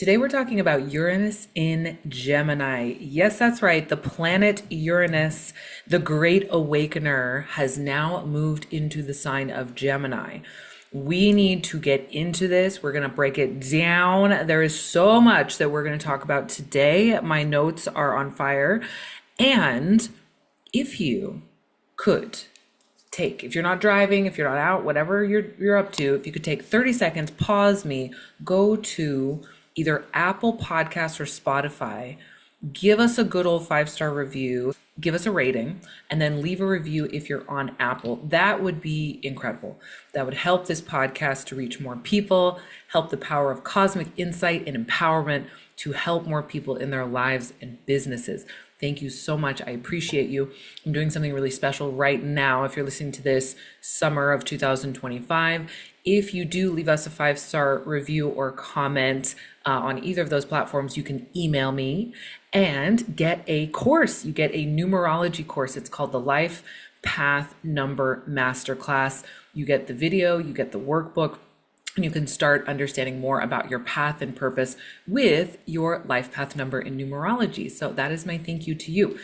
Today we're talking about Uranus in Gemini. Yes, that's right. The planet Uranus, the Great Awakener, has now moved into the sign of Gemini. We need to get into this. We're going to break it down. There is so much that we're going to talk about today. My notes are on fire. And if you could if you're not driving, if you're not out, whatever you're up to, if you could take 30 seconds, pause me, go to either Apple Podcasts or Spotify, give us a good old 5-star review, give us a rating, and then leave a review if you're on Apple. That would be incredible. That would help this podcast to reach more people, help the power of cosmic insight and empowerment to help more people in their lives and businesses. Thank you so much. I appreciate you. I'm doing something really special right now. If you're listening to this summer of 2025, if you do leave us a 5-star review or comment on either of those platforms, you can email me and get a course. You get a numerology course. It's called the Life Path Number Masterclass. You get the video, you get the workbook, and you can start understanding more about your path and purpose with your life path number in numerology. So that is my thank you to you.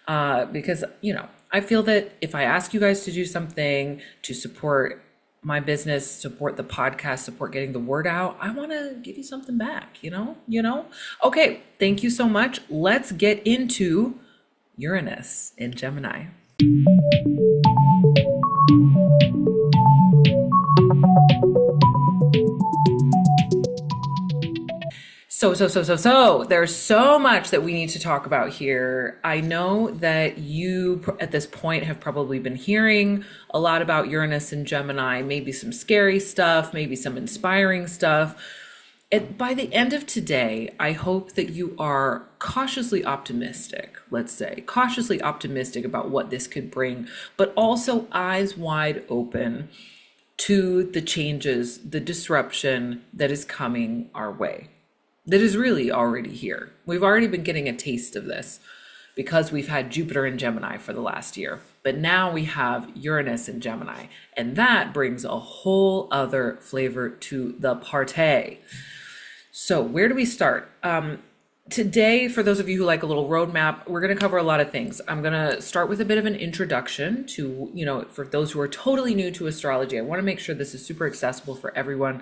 Because, I feel that if I ask you guys to do something to support my business, support the podcast, support getting the word out, I want to give you something back, Okay, thank you so much. Let's get into Uranus in Gemini. So there's so much that we need to talk about here. I know that you at this point have probably been hearing a lot about Uranus and Gemini, maybe some scary stuff, maybe some inspiring stuff. And by the end of today, I hope that you are cautiously optimistic, let's say, cautiously optimistic about what this could bring, but also eyes wide open to the changes, the disruption that is coming our way. That is really already here. We've already been getting a taste of this because we've had Jupiter in Gemini for the last year, but now we have Uranus in Gemini, and that brings a whole other flavor to the party. So where do we start? Today, for those of you who like a little roadmap, we're going to cover a lot of things. I'm going to start with a bit of an introduction to, for those who are totally new to astrology. I want to make sure this is super accessible for everyone.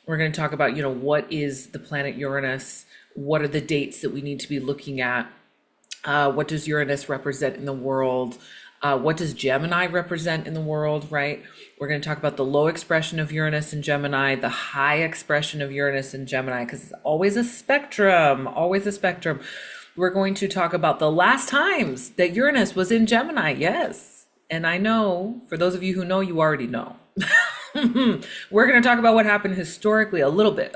We're going to talk about, what is the planet Uranus? What are the dates that we need to be looking at? What does Uranus represent in the world? What does Gemini represent in the world, right? We're going to talk about the low expression of Uranus in Gemini, the high expression of Uranus in Gemini, because it's always a spectrum, always a spectrum. We're going to talk about the last times that Uranus was in Gemini, yes. And I know, for those of you who know, you already know. We're going to talk about what happened historically a little bit,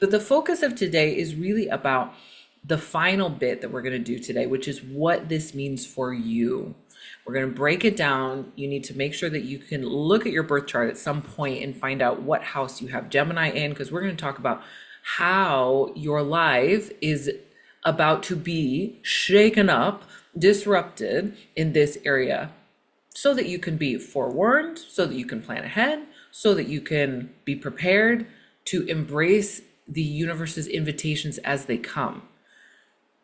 but the focus of today is really about the final bit that we're going to do today, which is what this means for you. We're going to break it down. You need to make sure that you can look at your birth chart at some point and find out what house you have Gemini in, because we're going to talk about how your life is about to be shaken up, disrupted in this area, so that you can be forewarned, so that you can plan ahead, so that you can be prepared to embrace the universe's invitations as they come.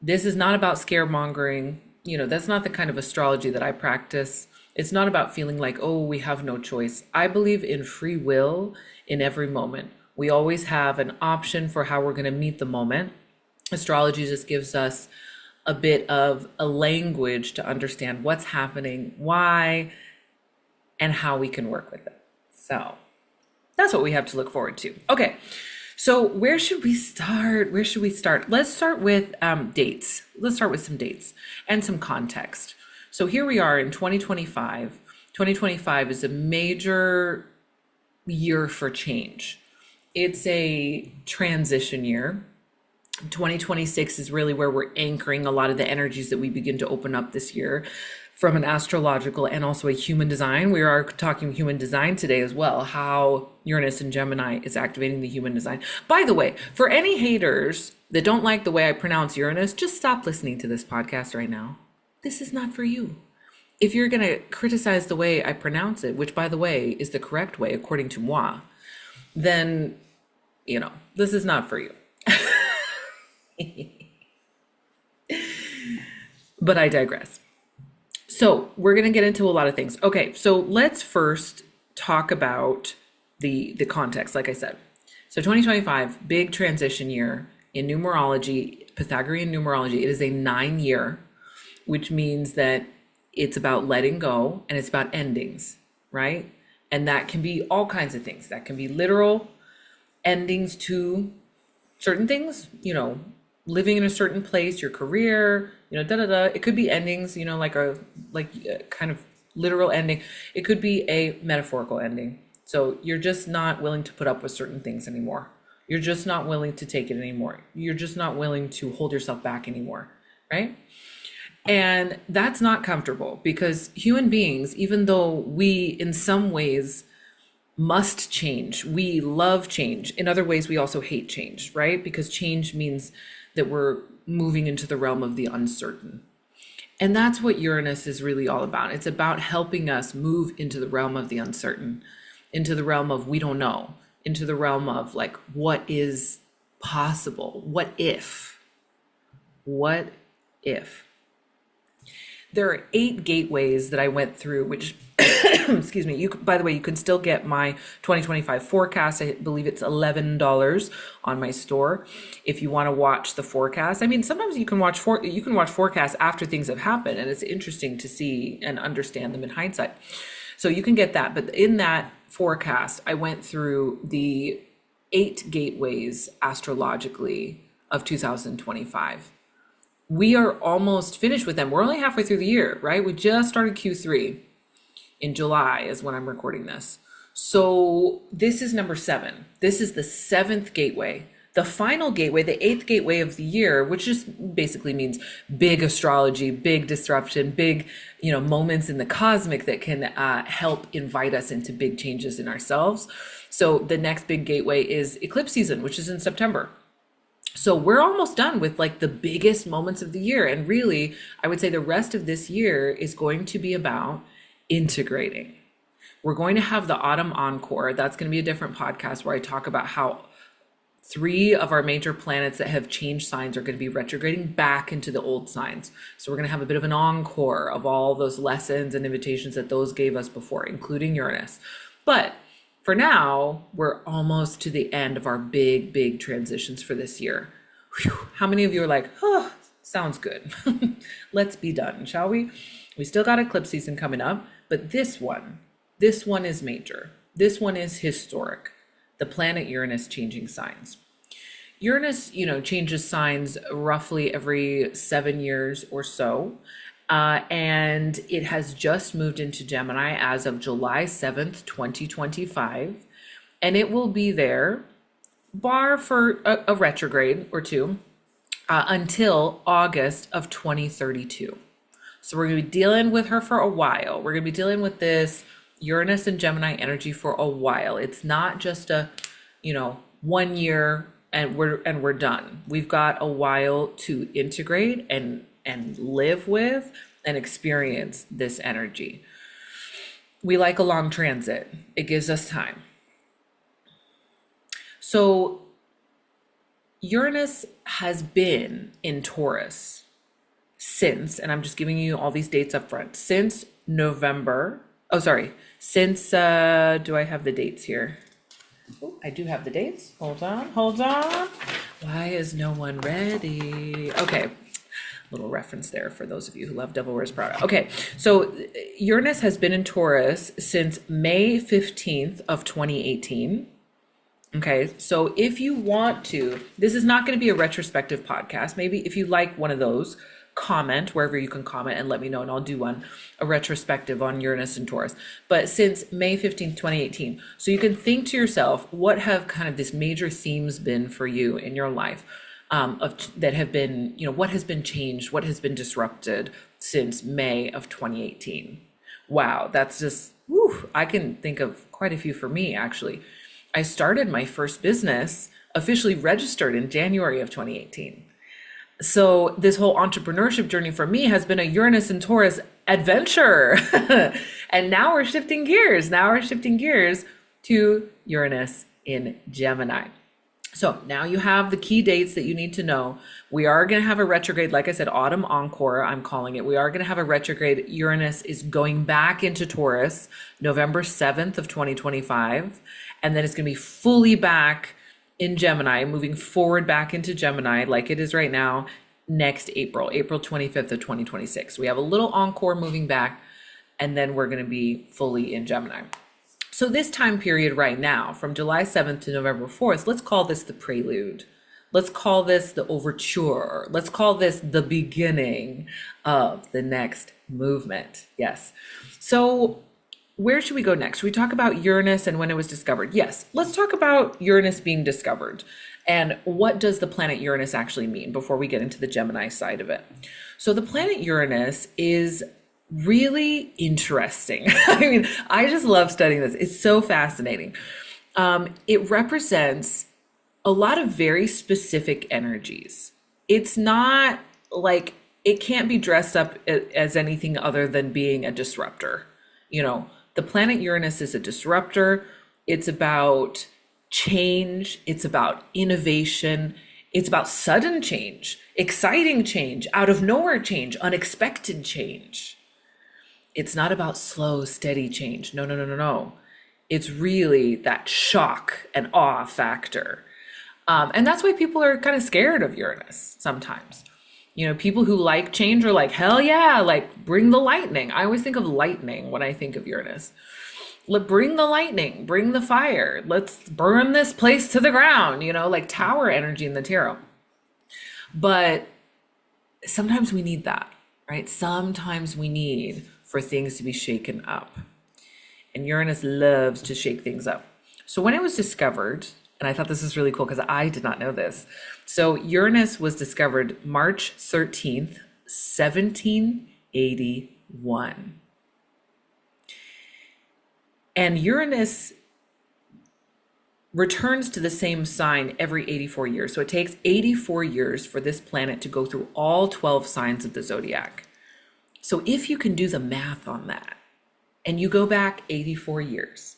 This is not about scaremongering. That's not the kind of astrology that I practice. It's not about feeling like, oh, we have no choice. I believe in free will in every moment. We always have an option for how we're going to meet the moment. Astrology just gives us a bit of a language to understand what's happening, why, and how we can work with it. So that's what we have to look forward to. Okay, so where should we start? Let's start with dates. Let's start with some dates and some context. So here we are in 2025. 2025 is a major year for change. It's a transition year. 2026 is really where we're anchoring a lot of the energies that we begin to open up this year from an astrological and also a human design. We are talking human design today as well, how Uranus and Gemini is activating the human design. By the way, for any haters that don't like the way I pronounce Uranus, just stop listening to this podcast right now. This is not for you. If you're going to criticize the way I pronounce it, which by the way is the correct way according to moi, then, this is not for you. But I digress. So we're going to get into a lot of things. Okay, so let's first talk about the context, like I said. So 2025, big transition year in numerology, Pythagorean numerology. It is a 9-year, which means that it's about letting go and it's about endings, right? And that can be all kinds of things. That can be literal endings to certain things, living in a certain place, your career, da da da. It could be endings, like a kind of literal ending. It could be a metaphorical ending. So you're just not willing to put up with certain things anymore. You're just not willing to take it anymore. You're just not willing to hold yourself back anymore, right? And that's not comfortable because human beings, even though we in some ways must change, we love change. In other ways, we also hate change, right? Because change means that we're moving into the realm of the uncertain. And that's what Uranus is really all about. It's about helping us move into the realm of the uncertain, into the realm of we don't know, into the realm of like, what is possible? What if? What if? There are 8 gateways that I went through, which, excuse me, by the way, you can still get my 2025 forecast. I believe it's $11 on my store. If you want to watch the forecast, I mean, sometimes you can watch forecasts after things have happened, and it's interesting to see and understand them in hindsight. So you can get that. But in that forecast, I went through the 8 gateways astrologically of 2025. We are almost finished with them. We're only halfway through the year, right? We just started Q3 in July is when I'm recording this. So this is number 7. This is the 7th gateway. The final gateway, the 8th gateway of the year, which just basically means big astrology, big disruption, big, moments in the cosmic that can help invite us into big changes in ourselves. So the next big gateway is eclipse season, which is in September. So we're almost done with like the biggest moments of the year. And really, I would say the rest of this year is going to be about integrating. We're going to have the autumn encore. That's going to be a different podcast where I talk about how 3 of our major planets that have changed signs are going to be retrograding back into the old signs. So we're going to have a bit of an encore of all those lessons and invitations that those gave us before, including Uranus. But for now, we're almost to the end of our big, big transitions for this year. Whew. How many of you are like, oh, sounds good. Let's be done, shall we? We still got eclipse season coming up, but this one is major. This one is historic. The planet Uranus changing signs. Uranus, changes signs roughly every 7 years or so. And it has just moved into Gemini as of July 7th, 2025. And it will be there, bar for a retrograde or 2, until August of 2032. So we're going to be dealing with her for a while. We're going to be dealing with this Uranus and Gemini energy for a while. It's not just a, 1 year and we're done. We've got a while to integrate and live with and experience this energy. We like a long transit. It gives us time. So Uranus has been in Taurus since, and I'm just giving you all these dates up front, since November. Oh, sorry. Since, do I have the dates here? Oh, I do have the dates. Hold on. Why is no one ready? Okay. Little reference there for those of you who love Devil Wears Prada. Okay, so Uranus has been in Taurus since May 15th of 2018. Okay, so if you want to, this is not going to be a retrospective podcast. Maybe if you like one of those, comment wherever you can comment and let me know, and I'll do a retrospective on Uranus and Taurus. But since May 15th, 2018, so you can think to yourself, what have kind of these major themes been for you in your life? That have been, what has been changed, what has been disrupted since May of 2018. Wow, that's just, I can think of quite a few for me, actually. I started my first business, officially registered in January of 2018. So this whole entrepreneurship journey for me has been a Uranus and Taurus adventure. And now we're shifting gears. To Uranus in Gemini. So now you have the key dates that you need to know. We are going to have a retrograde, like I said, autumn encore, I'm calling it. We are going to have a retrograde. Uranus is going back into Taurus November 7th of 2025. And then it's going to be fully back in Gemini, moving forward back into Gemini like it is right now next April 25th of 2026. We have a little encore moving back, and then we're going to be fully in Gemini. So this time period right now, from July 7th to November 4th, let's call this the prelude. Let's call this the overture. Let's call this the beginning of the next movement. Yes. So where should we go next? Should we talk about Uranus and when it was discovered? Yes. Let's talk about Uranus being discovered. And what does the planet Uranus actually mean before we get into the Gemini side of it? So the planet Uranus is really interesting. I mean, I just love studying this. It's so fascinating. It represents a lot of very specific energies. It's not like, it can't be dressed up as anything other than being a disruptor. You know, the planet Uranus is a disruptor. It's about change. It's about innovation. It's about sudden change, exciting change, out of nowhere change, unexpected change. It's not about slow, steady change. No, no, no, no, no. It's really that shock and awe factor. And that's why people are kind of scared of Uranus sometimes. You know, people who like change are like, hell yeah, like bring the lightning. I always think of lightning when I think of Uranus. Bring the lightning, bring the fire. Let's burn this place to the ground, you know, like tower energy in the tarot. But sometimes we need that, right? Sometimes we need for things to be shaken up. And Uranus loves to shake things up. So when it was discovered, and I thought this was really cool because I did not know this. So Uranus was discovered March 13th, 1781. And Uranus returns to the same sign every 84 years. So it takes 84 years for this planet to go through all 12 signs of the zodiac. So if you can do the math on that, and you go back 84 years,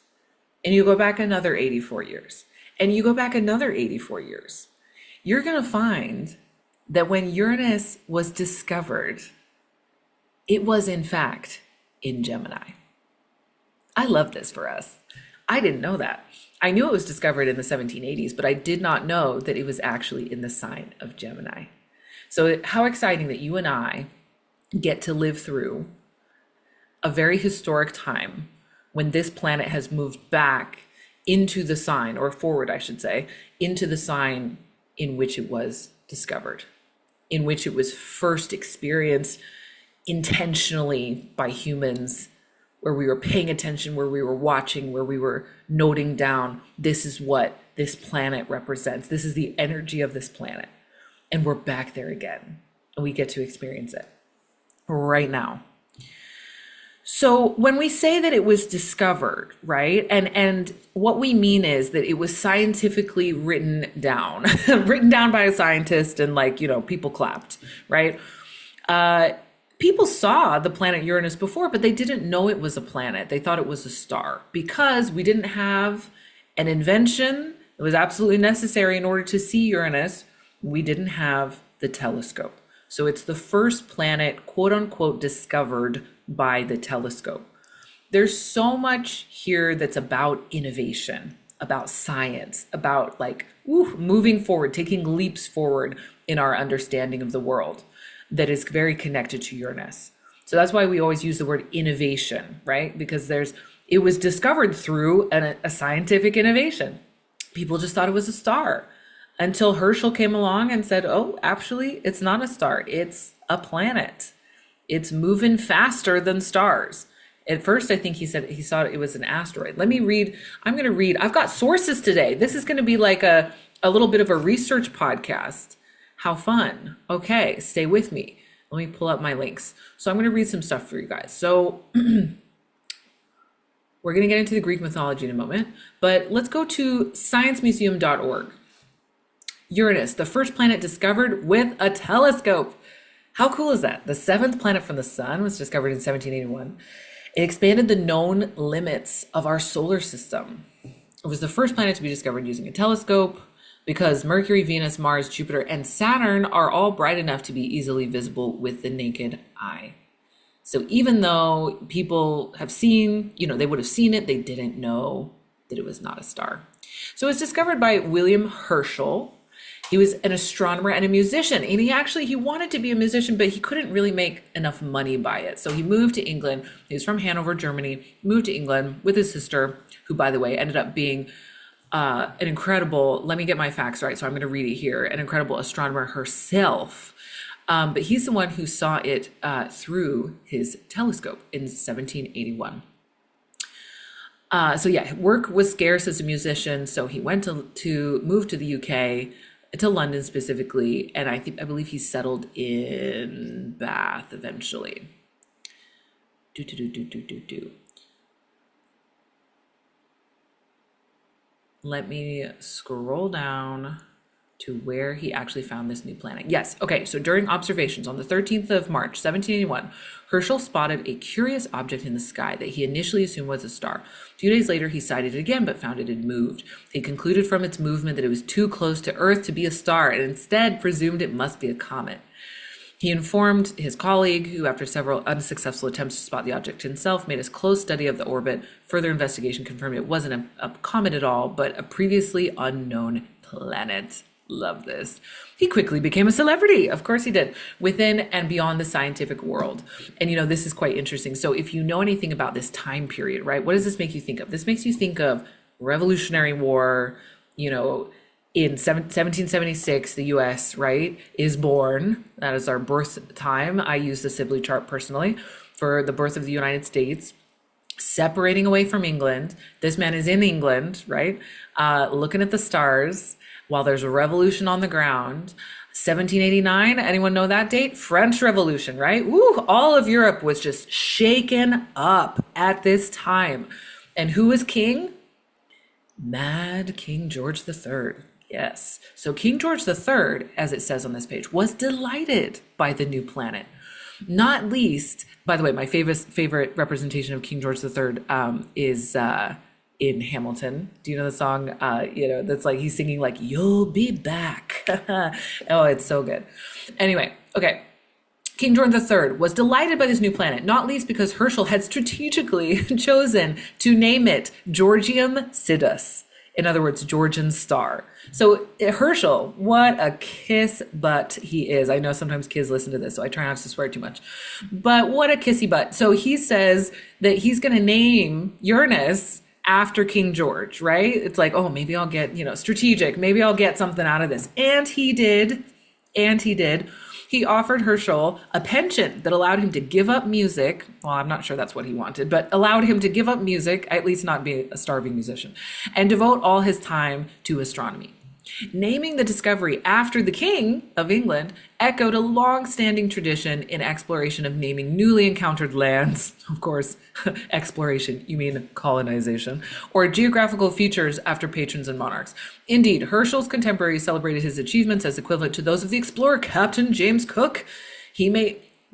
and you go back another 84 years, and you go back another 84 years, you're going to find that when Uranus was discovered, it was in fact in Gemini. I love this for us. I didn't know that. I knew it was discovered in the 1780s, but I did not know that it was actually in the sign of Gemini. So how exciting that you and I get to live through a very historic time when this planet has moved back into the sign, or forward, I should say, into the sign in which it was discovered, in which it was first experienced intentionally by humans, where we were paying attention, where we were watching, where we were noting down, this is what this planet represents. This is the energy of this planet. And we're back there again, and we get to experience it right now. So when we say that it was discovered, right? And what we mean is that it was scientifically written down, written down by a scientist, and like, you know, people clapped, right? People saw the planet Uranus before, but they didn't know it was a planet. They thought it was a star because we didn't have an invention. It was absolutely necessary in order to see Uranus. We didn't have the telescope. So it's the first planet, quote unquote, discovered by the telescope. There's so much here that's about innovation, about science, about like moving forward, taking leaps forward in our understanding of the world, that is very connected to Uranus. So that's why we always use the word innovation, right? Because it was discovered through a scientific innovation. People just thought it was a star until Herschel came along and said, oh, actually, it's not a star. It's a planet. It's moving faster than stars. At first, I think he said he saw it was an asteroid. Let me read. I'm going to read. I've got sources today. This is going to be like a little bit of a research podcast. How fun. Okay, stay with me. Let me pull up my links. So I'm going to read some stuff for you guys. So we're going to get into the Greek mythology in a moment, but let's go to sciencemuseum.org. Uranus, the first planet discovered with a telescope. How cool is that? The seventh planet from the sun was discovered in 1781. It expanded the known limits of our solar system. It was the first planet to be discovered using a telescope. because Mercury, Venus, Mars, Jupiter, and Saturn are all bright enough to be easily visible with the naked eye. So even though people have seen, they would have seen it, they didn't know that it was not a star. So it was discovered by William Herschel. He was an astronomer and a musician, and he wanted to be a musician, but he couldn't really make enough money by it. So he moved to England. He was from Hanover, Germany, moved to England with his sister, who, by the way, ended up being an incredible, let me get my facts right, so I'm going to read it here, an incredible astronomer herself. But he's the one who saw it through his telescope in 1781. So yeah, work was scarce as a musician, so he went to move to the UK, to London specifically, and I believe he settled in Bath eventually. Let me scroll down to where he actually found this new planet. Yes, okay, so during observations on the 13th of March, 1781, Herschel spotted a curious object in the sky that he initially assumed was a star. 2 days later, he sighted it again, but found it had moved. He concluded from its movement that it was too close to Earth to be a star, and instead presumed it must be a comet. He informed his colleague, who after several unsuccessful attempts to spot the object himself, made a close study of the orbit. Further investigation confirmed it wasn't a comet at all, but a previously unknown planet. Love this. He quickly became a celebrity. Of course he did, within and beyond the scientific world. And this is quite interesting. So if you know anything about this time period, right, what does this make you think of? This makes you think of Revolutionary War, in 1776, the US, right, is born. That is our birth time. I use the Sibley chart personally for the birth of the United States, separating away from England. This man is in England, right, looking at the stars while there's a revolution on the ground. 1789, anyone know that date? French Revolution, right? Woo, all of Europe was just shaken up at this time. And who was king? Mad King George III. Yes. So King George III, as it says on this page, was delighted by the new planet. Not least, by the way, my favorite representation of King George III is in Hamilton. Do you know the song? That's like he's singing like "You'll be back." Oh, it's so good. Anyway, okay. King George III was delighted by this new planet, not least because Herschel had strategically chosen to name it Georgium Sidus. In other words, Georgian star. So Herschel, what a kiss butt he is. I know sometimes kids listen to this, so I try not to swear too much. But what a kissy butt. So he says that he's going to name Uranus after King George, right? It's like, oh, maybe I'll get, strategic. Maybe I'll get something out of this. And he did. He offered Herschel a pension that allowed him to give up music. Well, I'm not sure that's what he wanted, but allowed him to give up music, at least not be a starving musician, and devote all his time to astronomy. Naming the discovery after the King of England echoed a long-standing tradition in exploration of naming newly encountered lands, of course, exploration, you mean colonization, or geographical features after patrons and monarchs. Indeed, Herschel's contemporaries celebrated his achievements as equivalent to those of the explorer Captain James Cook.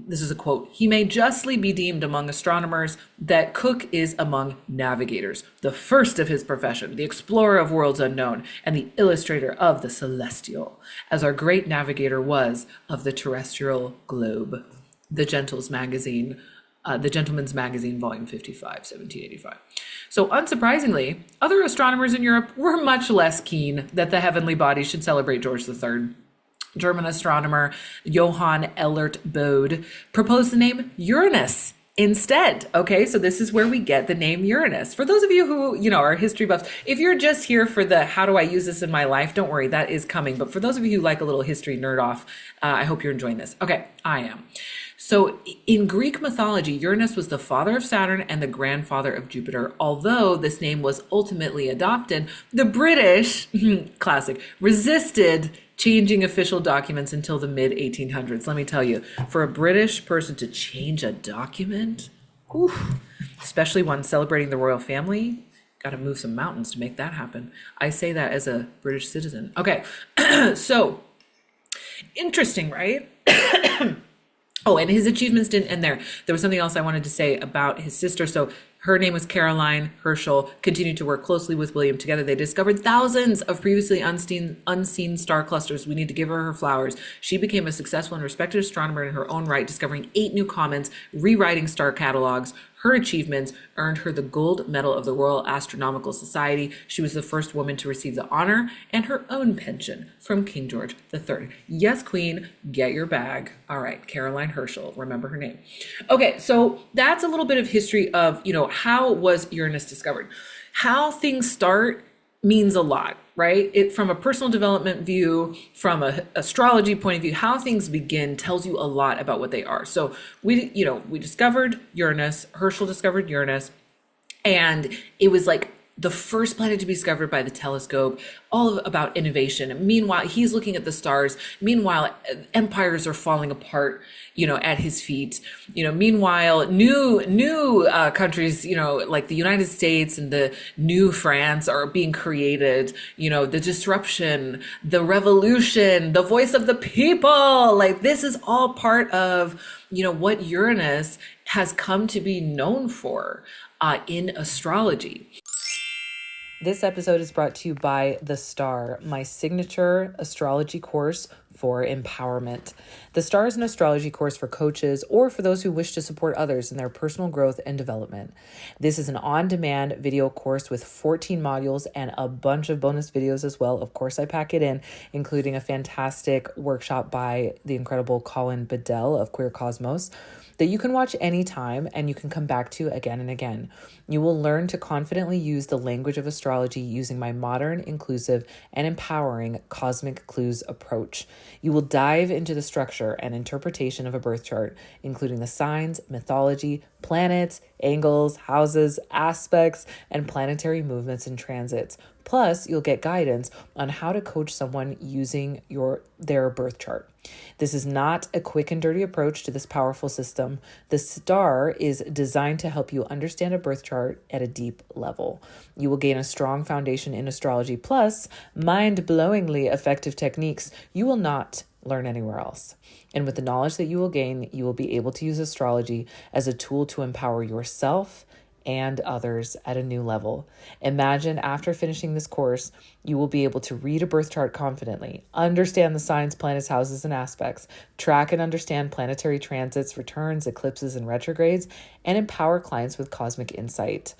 This is a quote, he may justly be deemed among astronomers that Cook is among navigators, the first of his profession, the explorer of worlds unknown, and the illustrator of the celestial, as our great navigator was of the terrestrial globe. The Gentleman's Magazine, Volume 55, 1785. So unsurprisingly, other astronomers in Europe were much less keen that the heavenly bodies should celebrate George III. German astronomer Johann Elert Bode proposed the name Uranus instead. Okay, so this is where we get the name Uranus. For those of you who, are history buffs, if you're just here for the how do I use this in my life, don't worry, that is coming. But for those of you who like a little history nerd off, I hope you're enjoying this. Okay, I am. So in Greek mythology, Uranus was the father of Saturn and the grandfather of Jupiter. Although this name was ultimately adopted, the British, classic, resisted changing official documents until the mid-1800s. Let me tell you, for a British person to change a document, especially one celebrating the royal family, got to move some mountains to make that happen. I say that as a British citizen. Okay, so interesting, right? Oh, and his achievements didn't end there. There was something else I wanted to say about his sister. So Her name was Caroline Herschel, continued to work closely with William. Together, they discovered thousands of previously unseen star clusters. We need to give her flowers. She became a successful and respected astronomer in her own right, discovering 8 new comets, rewriting star catalogs. Her achievements earned her the Gold Medal of the Royal Astronomical Society. She was the first woman to receive the honor and her own pension from King George III. Yes, Queen, get your bag. All right, Caroline Herschel, remember her name. Okay, so that's a little bit of history of, how was Uranus discovered? How things start means a lot, right? It from a personal development view, from a astrology point of view, how things begin tells you a lot about what they are. So we discovered Uranus, Herschel discovered Uranus, and it was like the first planet to be discovered by the telescope, about innovation. Meanwhile, he's looking at the stars. Meanwhile, empires are falling apart, at his feet. Meanwhile, new countries, like the United States and the new France are being created. The disruption, the revolution, the voice of the people. Like this is all part of, what Uranus has come to be known for in astrology. This episode is brought to you by The Star, my signature astrology course for empowerment. The Star is an astrology course for coaches or for those who wish to support others in their personal growth and development. This is an on-demand video course with 14 modules and a bunch of bonus videos as well. Of course, I pack it in, including a fantastic workshop by the incredible Colin Bedell of Queer Cosmos that you can watch anytime and you can come back to again and again. You will learn to confidently use the language of astrology using my modern, inclusive, and empowering cosmic clues approach. You will dive into the structure and interpretation of a birth chart, including the signs, mythology, planets, angles, houses, aspects, and planetary movements and transits. Plus, you'll get guidance on how to coach someone using their birth chart. This is not a quick and dirty approach to this powerful system. The Star is designed to help you understand a birth chart at a deep level. You will gain a strong foundation in astrology, plus mind-blowingly effective techniques you will not learn anywhere else. And with the knowledge that you will gain, you will be able to use astrology as a tool to empower yourself and others at a new level. Imagine after finishing this course, you will be able to read a birth chart confidently, understand the signs, planets, houses, and aspects, track and understand planetary transits, returns, eclipses, and retrogrades, and empower clients with cosmic insight,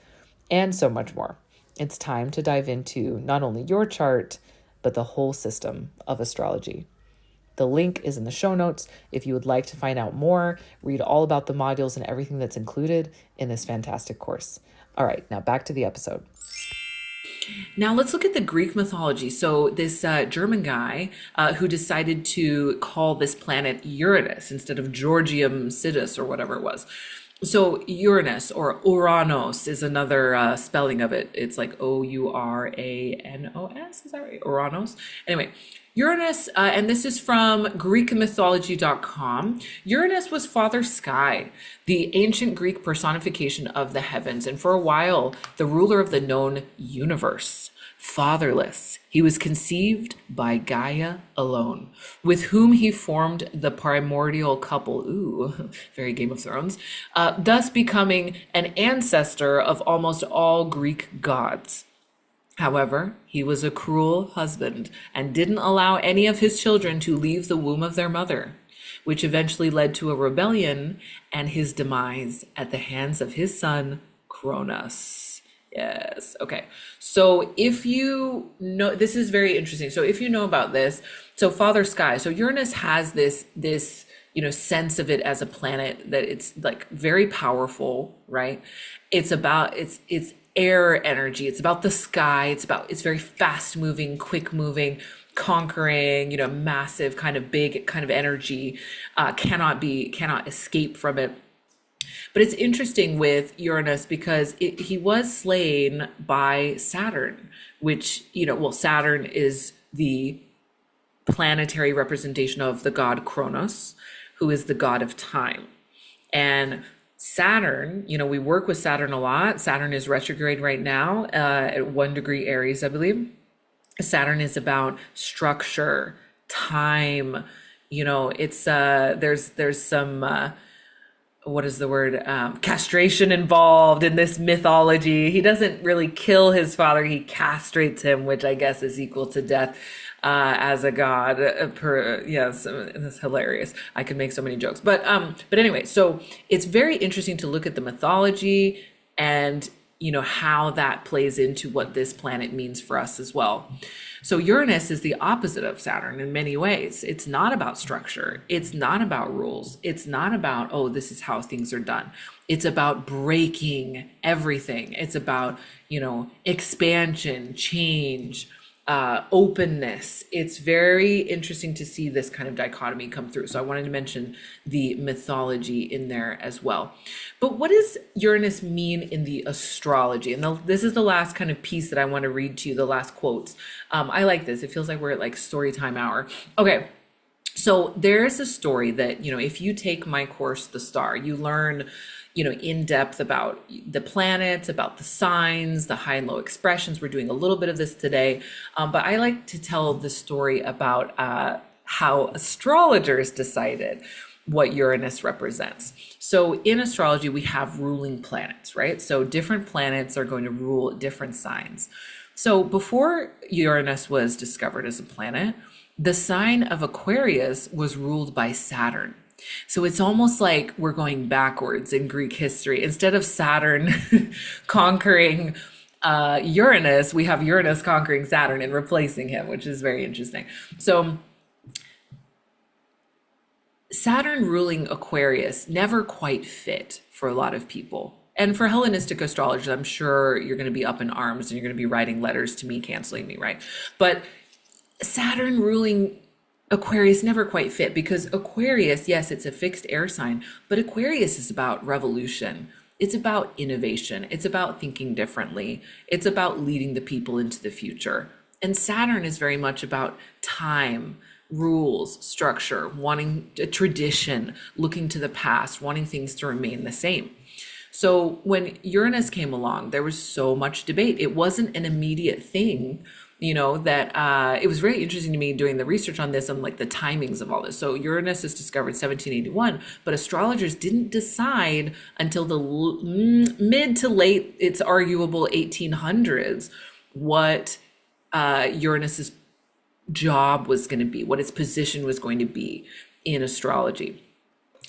and so much more. It's time to dive into not only your chart, but the whole system of astrology. The link is in the show notes if you would like to find out more, read all about the modules and everything that's included in this fantastic course. All right, now back to the episode. Now let's look at the Greek mythology. So this German guy who decided to call this planet Uranus instead of Georgium Sidus or whatever it was. So Uranus or Uranos is another spelling of it. It's like Ouranos, is that right? Uranos. Anyway, Uranus, and this is from GreekMythology.com. Uranus was Father Sky, the ancient Greek personification of the heavens, and for a while, the ruler of the known universe. Fatherless, he was conceived by Gaia alone, with whom he formed the primordial couple, ooh, very Game of Thrones, thus becoming an ancestor of almost all Greek gods. However, he was a cruel husband and didn't allow any of his children to leave the womb of their mother, which eventually led to a rebellion and his demise at the hands of his son, Cronus. Yes. Okay. So if you know, this is very interesting. So if you know about this, so Father Sky, so Uranus has this, sense of it as a planet that it's like very powerful, right? It's about, it's air energy. It's about the sky. It's very fast moving, quick moving, conquering, massive kind of big kind of energy, cannot escape from it. But it's interesting with Uranus because he was slain by Saturn, which, Saturn is the planetary representation of the god Kronos, who is the god of time. And Saturn, we work with Saturn a lot. Saturn is retrograde right now at 1 degree Aries, I believe. Saturn is about structure, time. There's some what is the word, castration involved in this mythology. He doesn't really kill his father, he castrates him, which I guess is equal to death as a god. Yes, that's hilarious. I could make so many jokes, but anyway, so it's very interesting to look at the mythology and how that plays into what this planet means for us as well. So Uranus is the opposite of Saturn in many ways. It's not about structure. It's not about rules. It's not about, oh, this is how things are done. It's about breaking everything. It's about, expansion, change, openness. It's very interesting to see this kind of dichotomy come through. So I wanted to mention the mythology in there as well. But what does Uranus mean in the astrology? And this is the last kind of piece that I want to read to you, the last quotes. I like this. It feels like we're at like story time hour. Okay. So there's a story that, if you take my course, The Star, you learn in depth about the planets, about the signs, the high and low expressions. We're doing a little bit of this today, but I like to tell the story about how astrologers decided what Uranus represents. So in astrology, we have ruling planets, right? So different planets are going to rule different signs. So before Uranus was discovered as a planet, the sign of Aquarius was ruled by Saturn. So it's almost like we're going backwards in Greek history. Instead of Saturn conquering Uranus, we have Uranus conquering Saturn and replacing him, which is very interesting. So Saturn ruling Aquarius never quite fit for a lot of people. And for Hellenistic astrologers, I'm sure you're going to be up in arms and you're going to be writing letters to me, canceling me, right? But Saturn ruling Aquarius never quite fit because Aquarius, yes, it's a fixed air sign, but Aquarius is about revolution. It's about innovation. It's about thinking differently. It's about leading the people into the future. And Saturn is very much about time, rules, structure, wanting a tradition, looking to the past, wanting things to remain the same. So when Uranus came along, there was so much debate. It wasn't an immediate thing, that it was very interesting to me doing the research on this and like the timings of all this. So Uranus is discovered 1781, but astrologers didn't decide until the mid to late, it's arguable 1800s, what Uranus's job was going to be, what its position was going to be in astrology.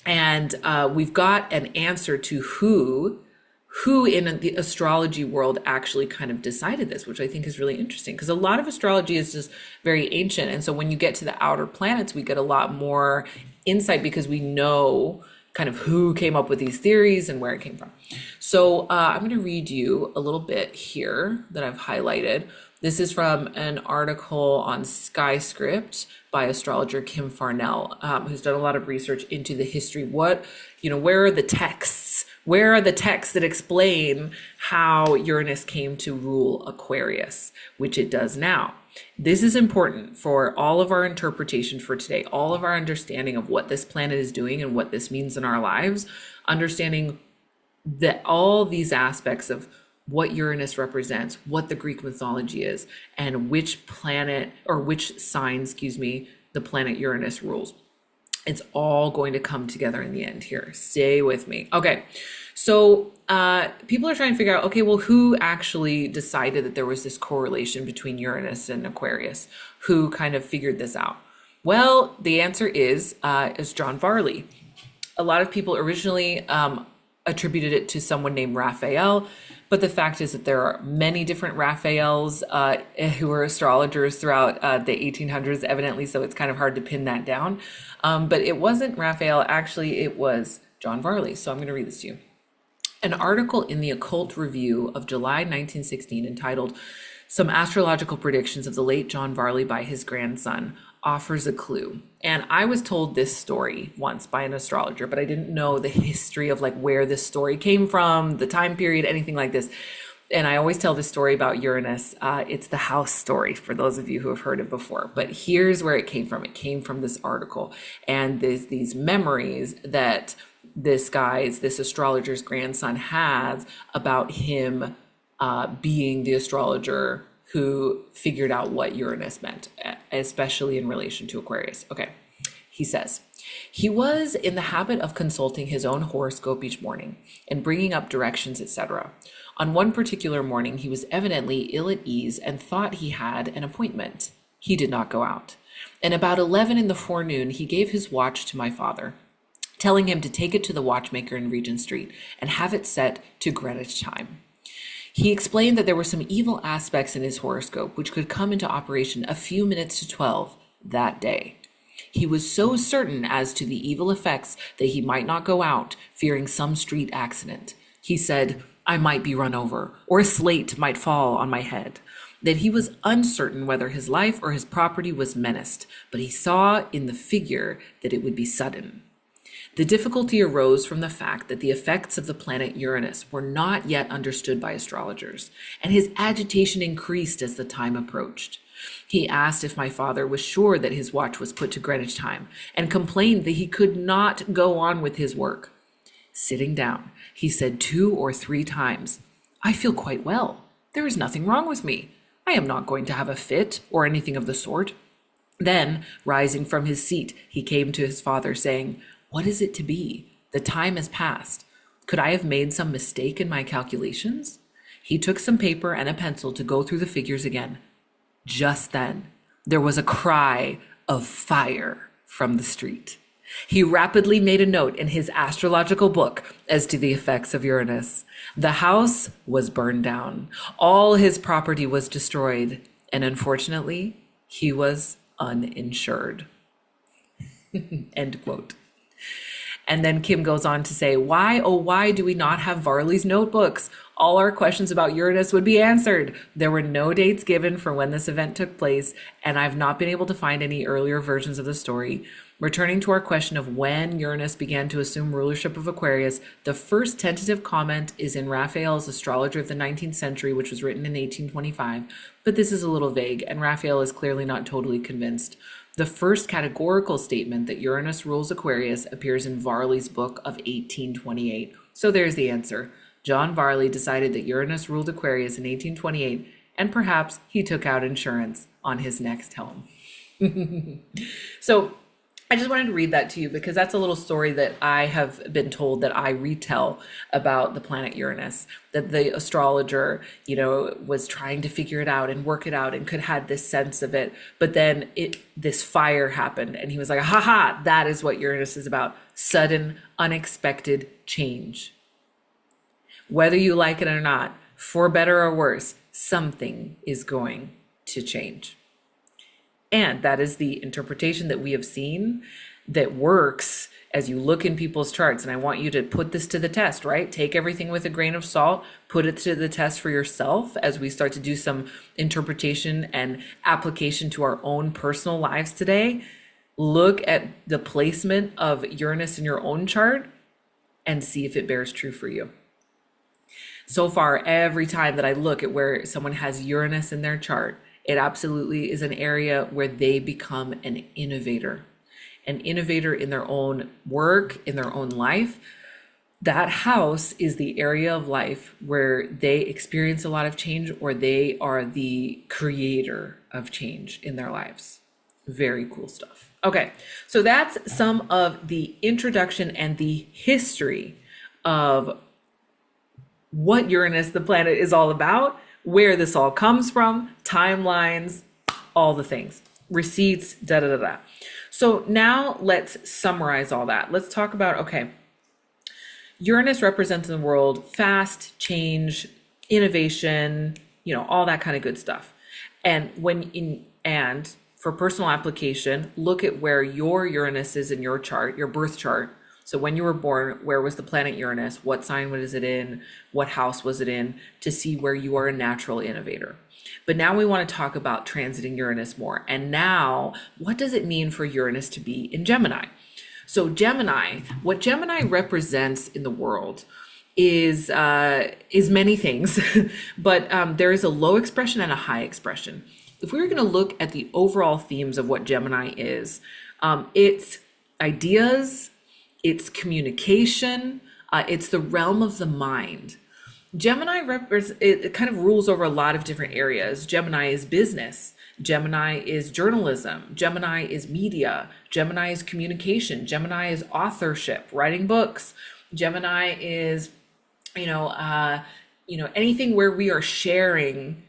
And we've got an answer to who in the astrology world actually kind of decided this, which I think is really interesting because a lot of astrology is just very ancient. And so when you get to the outer planets, we get a lot more insight because we know kind of who came up with these theories and where it came from. So I'm going to read you a little bit here that I've highlighted. This is from an article on SkyScript by astrologer Kim Farnell, who's done a lot of research into the history. Where are the texts? Where are the texts that explain how Uranus came to rule Aquarius, which it does now? This is important for all of our interpretation for today, all of our understanding of what this planet is doing and what this means in our lives, understanding that all these aspects of what Uranus represents, what the Greek mythology is, and which planet or which sign, the planet Uranus rules. It's all going to come together in the end here. Stay with me. Okay, so people are trying to figure out, okay, well, who actually decided that there was this correlation between Uranus and Aquarius? Who kind of figured this out? Well, the answer is John Varley. A lot of people originally attributed it to someone named Raphael, but the fact is that there are many different Raphaels who were astrologers throughout the 1800s, evidently, so it's kind of hard to pin that down. But it wasn't Raphael, actually, it was John Varley. So I'm going to read this to you. An article in the Occult Review of July 1916 entitled "Some Astrological Predictions of the Late John Varley by His Grandson" offers a clue. And I was told this story once by an astrologer, but I didn't know the history of like where this story came from, the time period, anything like this. And I always tell this story about Uranus. It's the house story for those of you who have heard it before. But here's where it came from. It came from this article. And there's these memories that this astrologer's grandson has about him being the astrologer who figured out what Uranus meant, especially in relation to Aquarius. Okay, He says, he was in the habit of consulting his own horoscope each morning and bringing up directions, etc. On one particular morning, he was evidently ill at ease and thought he had an appointment. He did not go out. And about 11 in the forenoon, he gave his watch to my father, telling him to take it to the watchmaker in Regent Street and have it set to Greenwich time. He explained that there were some evil aspects in his horoscope which could come into operation a few minutes to 12 that day. He was so certain as to the evil effects that he might not go out, fearing some street accident. He said, I might be run over, or a slate might fall on my head. That he was uncertain whether his life or his property was menaced, but he saw in the figure that it would be sudden. The difficulty arose from the fact that the effects of the planet Uranus were not yet understood by astrologers, and his agitation increased as the time approached. He asked if my father was sure that his watch was put to Greenwich time, and complained that he could not go on with his work. Sitting down, he said 2 or 3 times, I feel quite well. There is nothing wrong with me. I am not going to have a fit or anything of the sort. Then, rising from his seat, he came to his father, saying, What is it to be? The time has passed. Could I have made some mistake in my calculations? He took some paper and a pencil to go through the figures again. Just then, there was a cry of fire from the street. He rapidly made a note in his astrological book as to the effects of Uranus. The house was burned down. All his property was destroyed. And unfortunately, he was uninsured. End quote. And then Kim goes on to say, why, oh, why do we not have Varley's notebooks? All our questions about Uranus would be answered. There were no dates given for when this event took place, and I've not been able to find any earlier versions of the story. Returning to our question of when Uranus began to assume rulership of Aquarius, the first tentative comment is in Raphael's Astrologer of the 19th century, which was written in 1825, but this is a little vague, and Raphael is clearly not totally convinced. The first categorical statement that Uranus rules Aquarius appears in Varley's book of 1828. So there's the answer. John Varley decided that Uranus ruled Aquarius in 1828, and perhaps he took out insurance on his next home. So I just wanted to read that to you because that's a little story that I have been told that I retell about the planet Uranus, that the astrologer, was trying to figure it out and work it out and could have this sense of it. But then this fire happened and he was like, ha, that is what Uranus is about. Sudden, unexpected change. Whether you like it or not, for better or worse, something is going to change. And that is the interpretation that we have seen that works as you look in people's charts. And I want you to put this to the test, right? Take everything with a grain of salt, put it to the test for yourself as we start to do some interpretation and application to our own personal lives today. Look at the placement of Uranus in your own chart and see if it bears true for you. So far, every time that I look at where someone has Uranus in their chart, it absolutely is an area where they become an innovator in their own work, in their own life. That house is the area of life where they experience a lot of change, or they are the creator of change in their lives. Very cool stuff. Okay, so that's some of the introduction and the history of what Uranus, the planet, is all about, where this all comes from, timelines, all the things, receipts, da. So now let's summarize all that. Let's talk about, okay, Uranus represents in the world fast change, innovation, all that kind of good stuff. And for personal application, look at where your Uranus is in your chart, your birth chart. So when you were born, where was the planet Uranus? What sign was it in? What house was it in? To see where you are a natural innovator. But now we want to talk about transiting Uranus more. And now, what does it mean for Uranus to be in Gemini? So Gemini, what Gemini represents in the world is many things, but there is a low expression and a high expression. If we were going to look at the overall themes of what Gemini is, it's ideas, it's communication, it's the realm of the mind. Gemini it kind of rules over a lot of different areas. Gemini is business. Gemini is journalism. Gemini is media. Gemini is communication. Gemini is authorship, writing books. Gemini is, anything where we are sharing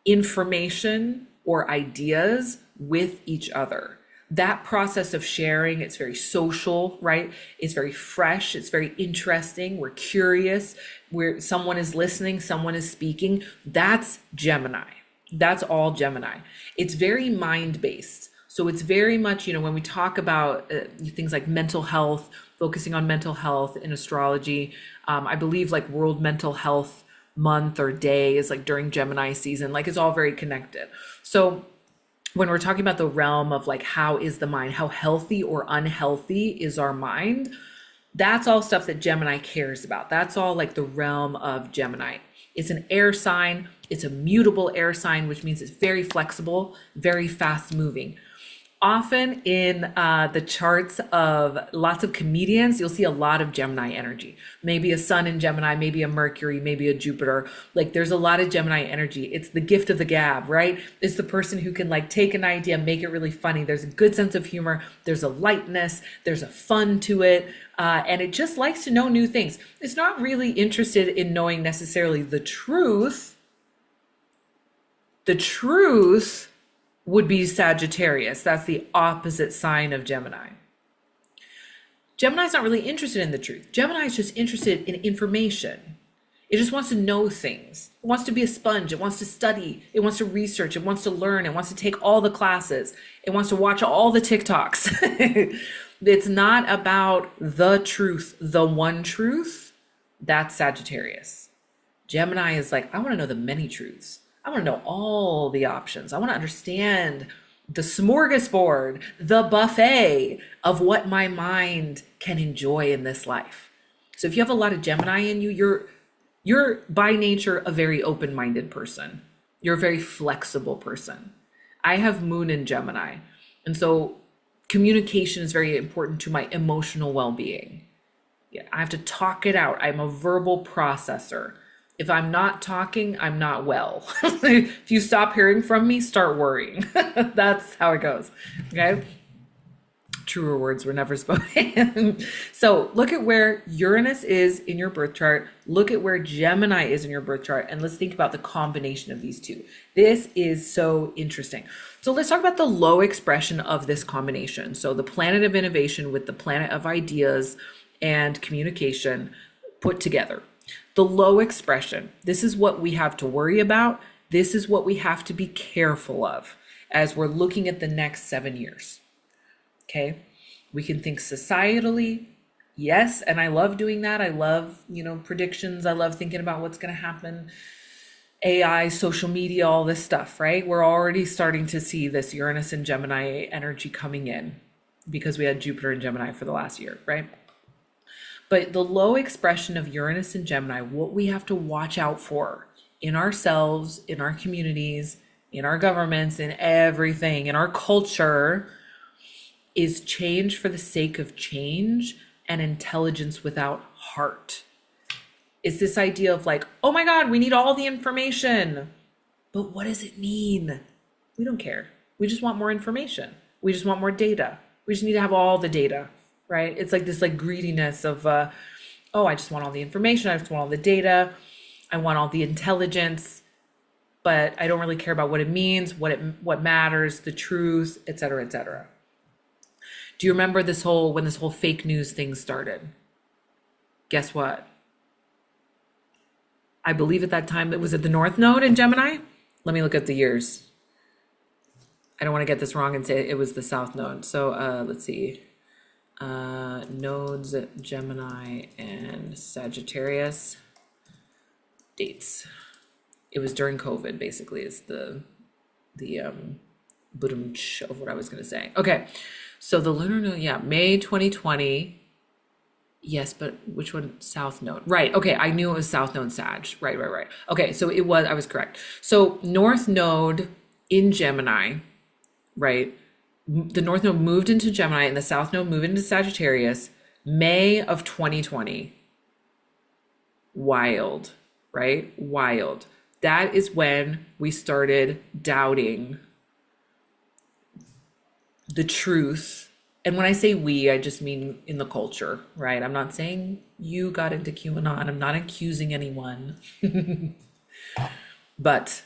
information or ideas with each other. That process of sharing, it's very social, right? It's very fresh. It's very interesting. We're curious. Where someone is listening, someone is speaking. That's Gemini. That's all Gemini. It's very mind-based. So it's very much, when we talk about things like mental health, focusing on mental health in astrology, I believe like World Mental Health Month or Day is like during Gemini season, like it's all very connected. So when we're talking about the realm of like, how is the mind, how healthy or unhealthy is our mind? That's all stuff that Gemini cares about. That's all like the realm of Gemini. It's an air sign. It's a mutable air sign, which means it's very flexible, very fast moving. Often in the charts of lots of comedians, you'll see a lot of Gemini energy. Maybe a sun in Gemini, maybe a Mercury, maybe a Jupiter. Like there's a lot of Gemini energy. It's the gift of the gab, right? It's the person who can like take an idea, make it really funny. There's a good sense of humor. There's a lightness. There's a fun to it. And it just likes to know new things. It's not really interested in knowing necessarily the truth. The truth would be Sagittarius. That's the opposite sign of Gemini. Gemini's not really interested in the truth. Gemini is just interested in information. It just wants to know things. It wants to be a sponge. It wants to study. It wants to research. It wants to learn. It wants to take all the classes. It wants to watch all the TikToks. It's not about the truth, the one truth. That's Sagittarius. Gemini is like, I want to know the many truths. I want to know all the options. I want to understand the smorgasbord, the buffet of what my mind can enjoy in this life. So if you have a lot of Gemini in you, you're by nature a very open-minded person. You're a very flexible person. I have Moon in Gemini. And so communication is very important to my emotional well-being. Yeah, I have to talk it out. I'm a verbal processor. If I'm not talking, I'm not well. If you stop hearing from me, start worrying. That's how it goes. Okay. Truer words were never spoken. So look at where Uranus is in your birth chart. Look at where Gemini is in your birth chart. And let's think about the combination of these two. This is so interesting. So let's talk about the low expression of this combination. So the planet of innovation with the planet of ideas and communication put together. The low expression, this is what we have to worry about. This is what we have to be careful of as we're looking at the next 7 years. Okay, we can think societally, yes, and I love doing that. I love, predictions. I love thinking about what's going to happen. AI, social media, all this stuff, right? We're already starting to see this Uranus and Gemini energy coming in because we had Jupiter and Gemini for the last year, right? But the low expression of Uranus and Gemini, what we have to watch out for in ourselves, in our communities, in our governments, in everything, in our culture, is change for the sake of change and intelligence without heart. It's this idea of like, oh my God, we need all the information. But what does it mean? We don't care. We just want more information. We just want more data. We just need to have all the data, right? It's like this like greediness of, I just want all the information. I just want all the data. I want all the intelligence, but I don't really care about what it means, what matters, the truth, et cetera, et cetera. Do you remember when this whole fake news thing started? Guess what? I believe at that time, was it the North Node in Gemini? Let me look at the years. I don't want to get this wrong and say it was the South Node. So let's see. Nodes, Gemini, and Sagittarius. Dates. It was during COVID, basically, is the budumch of what I was going to say. Okay. So the lunar node, May 2020. Yes, but which one? South node. Right. Okay. I knew it was South node Sag. Right. Okay. So I was correct. So North node in Gemini, right? The North node moved into Gemini and the South node moved into Sagittarius, May of 2020. Wild, right? Wild. That is when we started doubting the truth. And when I say we, I just mean in the culture, right? I'm not saying you got into QAnon. I'm not accusing anyone. But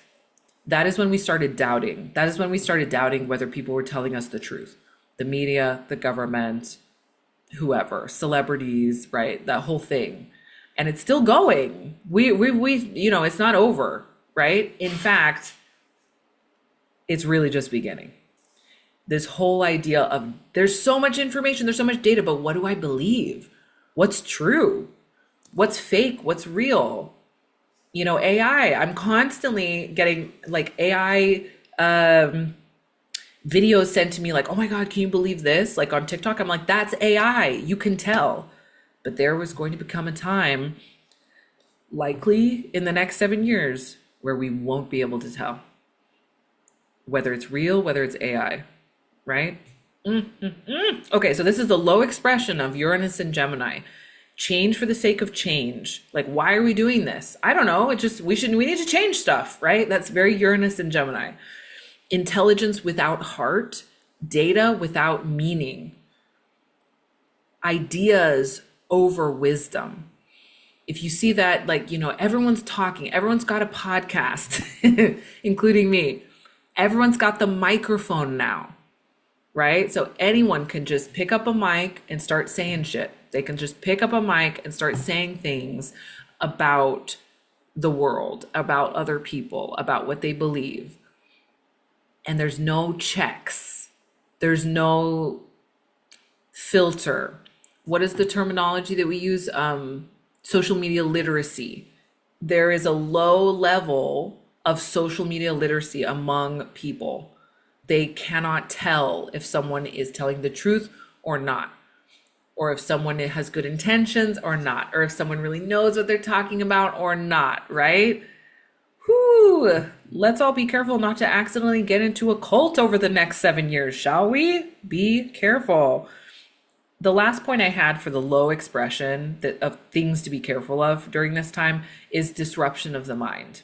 that is when we started doubting. That is when we started doubting whether people were telling us the truth. The media, the government, whoever, celebrities, right? That whole thing. And it's still going. We it's not over, right? In fact, it's really just beginning. This whole idea of there's so much information, there's so much data, but what do I believe? What's true? What's fake? What's real? AI, I'm constantly getting like AI videos sent to me like, oh my God, can you believe this? Like on TikTok, I'm like, that's AI. You can tell. But there was going to become a time, likely in the next 7 years, where we won't be able to tell whether it's real, whether it's AI, right? Okay, so this is the low expression of Uranus and Gemini. Change for the sake of change. Like, why are we doing this? I don't know. It just, we need to change stuff, right? That's very Uranus and Gemini. Intelligence without heart, data without meaning, ideas over wisdom. If you see that, like, everyone's talking, everyone's got a podcast, including me. Everyone's got the microphone now, right? So anyone can just pick up a mic and start saying shit. They can just pick up a mic and start saying things about the world, about other people, about what they believe. And there's no checks. There's no filter. What is the terminology that we use? Social media literacy. There is a low level of social media literacy among people. They cannot tell if someone is telling the truth or not, or if someone has good intentions or not, or if someone really knows what they're talking about or not, right? Whew. Let's all be careful not to accidentally get into a cult over the next 7 years, shall we? Be careful. The last point I had for the low expression of things to be careful of during this time is disruption of the mind.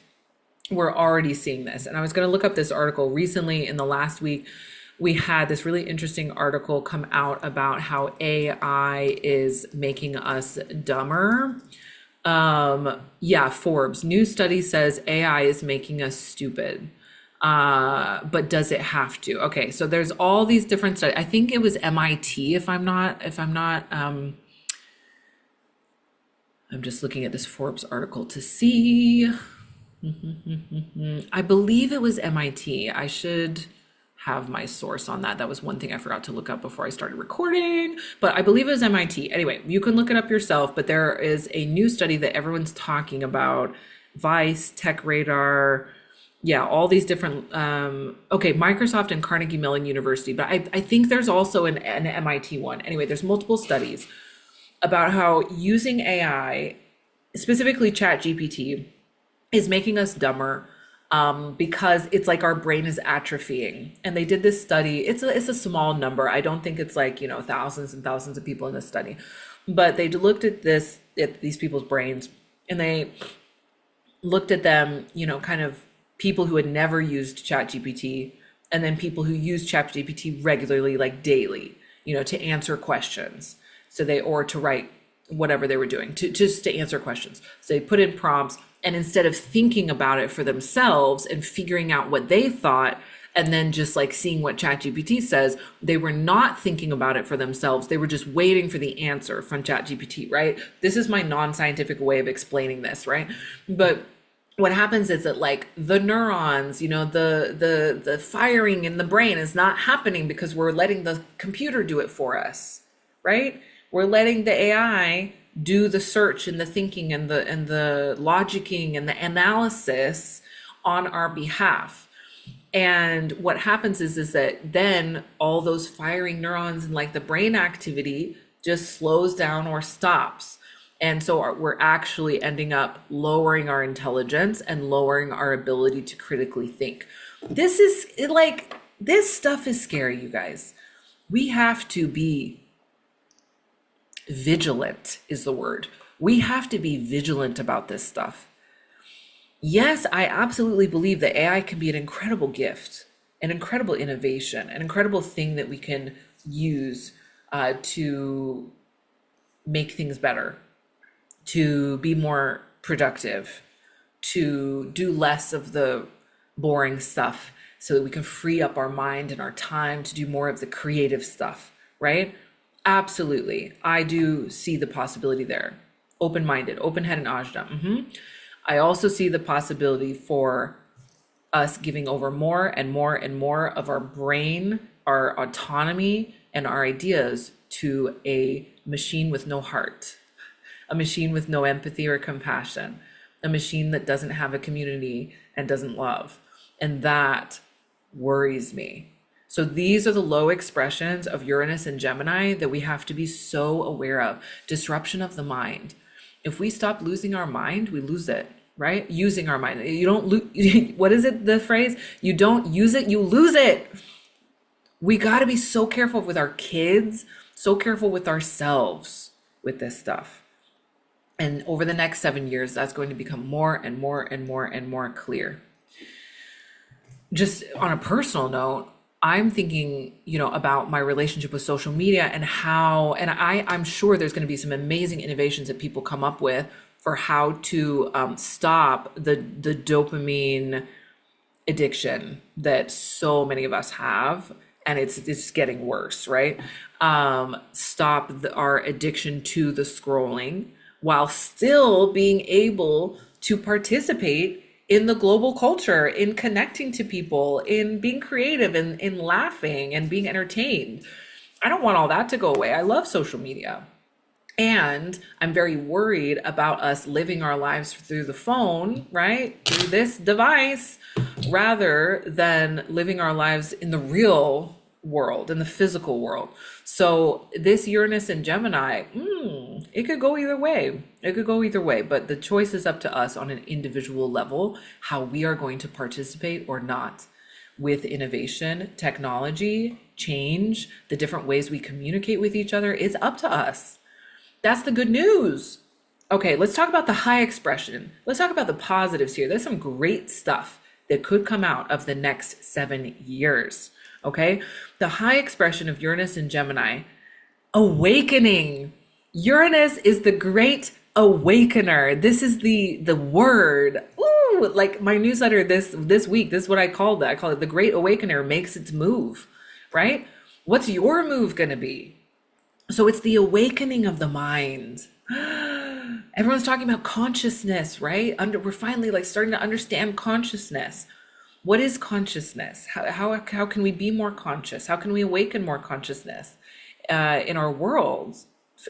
We're already seeing this. And I was going to look up this article recently in the last week. We had this really interesting article come out about how AI is making us dumber. Forbes. New study says AI is making us stupid. But does it have to? Okay, so there's all these different studies. I think it was MIT, I'm just looking at this Forbes article to see. I believe it was MIT. I should have my source on that. That was one thing I forgot to look up before I started recording, but I believe it was MIT. Anyway, you can look it up yourself, but there is a new study that everyone's talking about. Vice, Tech Radar, all these different, Microsoft and Carnegie Mellon University, but I think there's also an MIT one. Anyway, there's multiple studies about how using AI, specifically ChatGPT, is making us dumber because it's like our brain is atrophying. And they did this study. It's a small number. I don't think it's like, thousands and thousands of people in this study, but they looked at these people's brains, and they looked at them, kind of people who had never used ChatGPT, and then people who use ChatGPT regularly, like daily, to answer questions. Or to write whatever they were doing, just to answer questions. So they put in prompts, and instead of thinking about it for themselves and figuring out what they thought, and then just like seeing what ChatGPT says, they were not thinking about it for themselves. They were just waiting for the answer from ChatGPT, right? This is my non-scientific way of explaining this, right? But what happens is that like the neurons, the firing in the brain is not happening because we're letting the computer do it for us, right? We're letting the AI do the search and the thinking and the logicking and the analysis on our behalf. And what happens is that then all those firing neurons and like the brain activity just slows down or stops. And so we're actually ending up lowering our intelligence and lowering our ability to critically think. This stuff is scary, you guys. We have to be vigilant is the word. We have to be vigilant about this stuff. Yes, I absolutely believe that AI can be an incredible gift. an incredible innovation, an incredible thing that we can use to make things better, to be more productive, to do less of the boring stuff so that we can free up our mind and our time to do more of the creative stuff, right? Absolutely. I do see the possibility there. Open-minded, open-headed ajna. I also see the possibility for us giving over more and more and more of our brain, our autonomy, and our ideas to a machine with no heart, a machine with no empathy or compassion, a machine that doesn't have a community and doesn't love. And that worries me. So these are the low expressions of Uranus and Gemini that we have to be so aware of. Disruption of the mind. If we stop losing our mind, we lose it, right? Using our mind. You don't lose, what is it, the phrase? You don't use it, you lose it. We got to be so careful with our kids, so careful with ourselves with this stuff. And over the next 7 years, that's going to become more and more and more and more clear. Just on a personal note, I'm thinking, about my relationship with social media and how, and I'm sure there's going to be some amazing innovations that people come up with for how to stop the dopamine addiction that so many of us have. And it's getting worse, right? Stop our addiction to the scrolling while still being able to participate in the global culture, in connecting to people, in being creative, and in laughing and being entertained. I don't want all that to go away. I love social media. And I'm very worried about us living our lives through the phone, right? Through this device, rather than living our lives in the real world, in the physical world. So this Uranus and Gemini, it could go either way. It could go either way, but the choice is up to us on an individual level, how we are going to participate or not with innovation, technology, change, the different ways we communicate with each other. It's up to us. That's the good news. Okay, let's talk about the high expression. Let's talk about the positives here. There's some great stuff that could come out of the next 7 years. Okay, the high expression of Uranus and Gemini, awakening. Uranus is the Great Awakener. This is the word. Ooh, like my newsletter this week, this is what I called it. I call it the Great Awakener makes its move, right? What's your move going to be? So it's the awakening of the mind. Everyone's talking about consciousness, right? We're finally starting to understand consciousness. What is consciousness? How can we be more conscious? How can we awaken more consciousness in our world,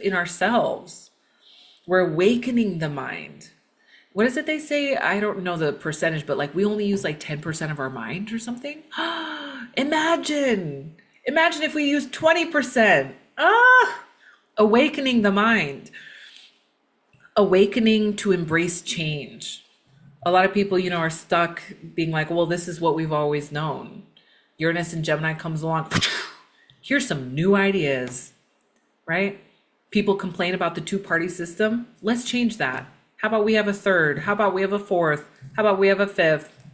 in ourselves? We're awakening the mind. What is it they say? I don't know the percentage, but we only use 10% of our mind or something. Imagine if we use 20%. Awakening the mind. Awakening to embrace change. A lot of people, are stuck being like, well, this is what we've always known. Uranus and Gemini comes along. Here's some new ideas, right? People complain about the two-party system. Let's change that. How about we have a third? How about we have a fourth? How about we have a fifth?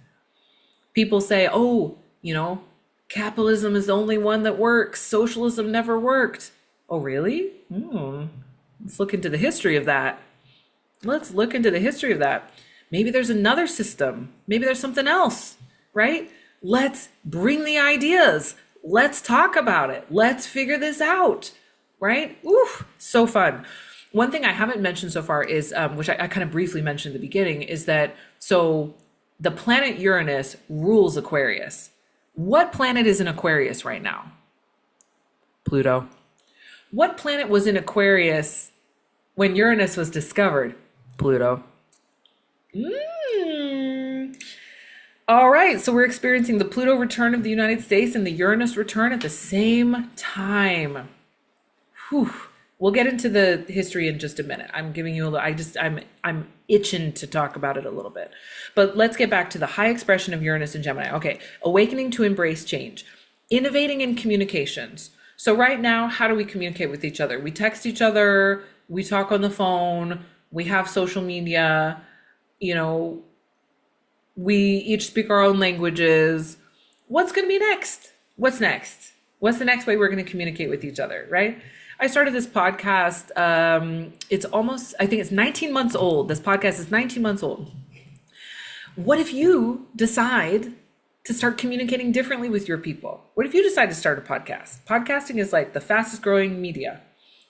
People say, capitalism is the only one that works. Socialism never worked. Oh, really? Let's look into the history of that. Maybe there's another system. Maybe there's something else, right? Let's bring the ideas. Let's talk about it. Let's figure this out, right? Oof, so fun. One thing I haven't mentioned so far is, which I kind of briefly mentioned at the beginning, is that, so the planet Uranus rules Aquarius. What planet is in Aquarius right now? Pluto. What planet was in Aquarius when Uranus was discovered? Pluto. All right, so we're experiencing the Pluto return of the United States and the Uranus return at the same time. Whew. We'll get into the history in just a minute. I'm giving you I'm itching to talk about it a little bit. But let's get back to the high expression of Uranus and Gemini. Okay, awakening to embrace change. Innovating in communications. So right now, how do we communicate with each other? We text each other, we talk on the phone, we have social media, we each speak our own languages. what's going to be next? What's next? What's the next way we're going to communicate with each other, right? I started this podcast. It's almost, I think it's 19 months old. This podcast is 19 months old. What if you decide to start communicating differently with your people? What if you decide to start a podcast? Podcasting is like the fastest growing media.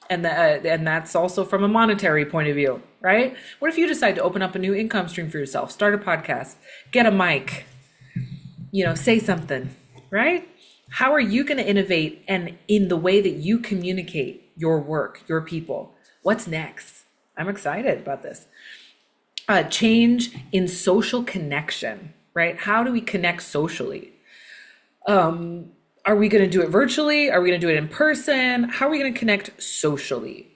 And that's also from a monetary point of view, right? What if you decide to open up a new income stream for yourself, start a podcast, get a mic, say something, right? How are you going to innovate and in the way that you communicate your work, your people? What's next? I'm excited about this. Change in social connection, right? How do we connect socially? Are we going to do it virtually? Are we going to do it in person? How are we going to connect socially?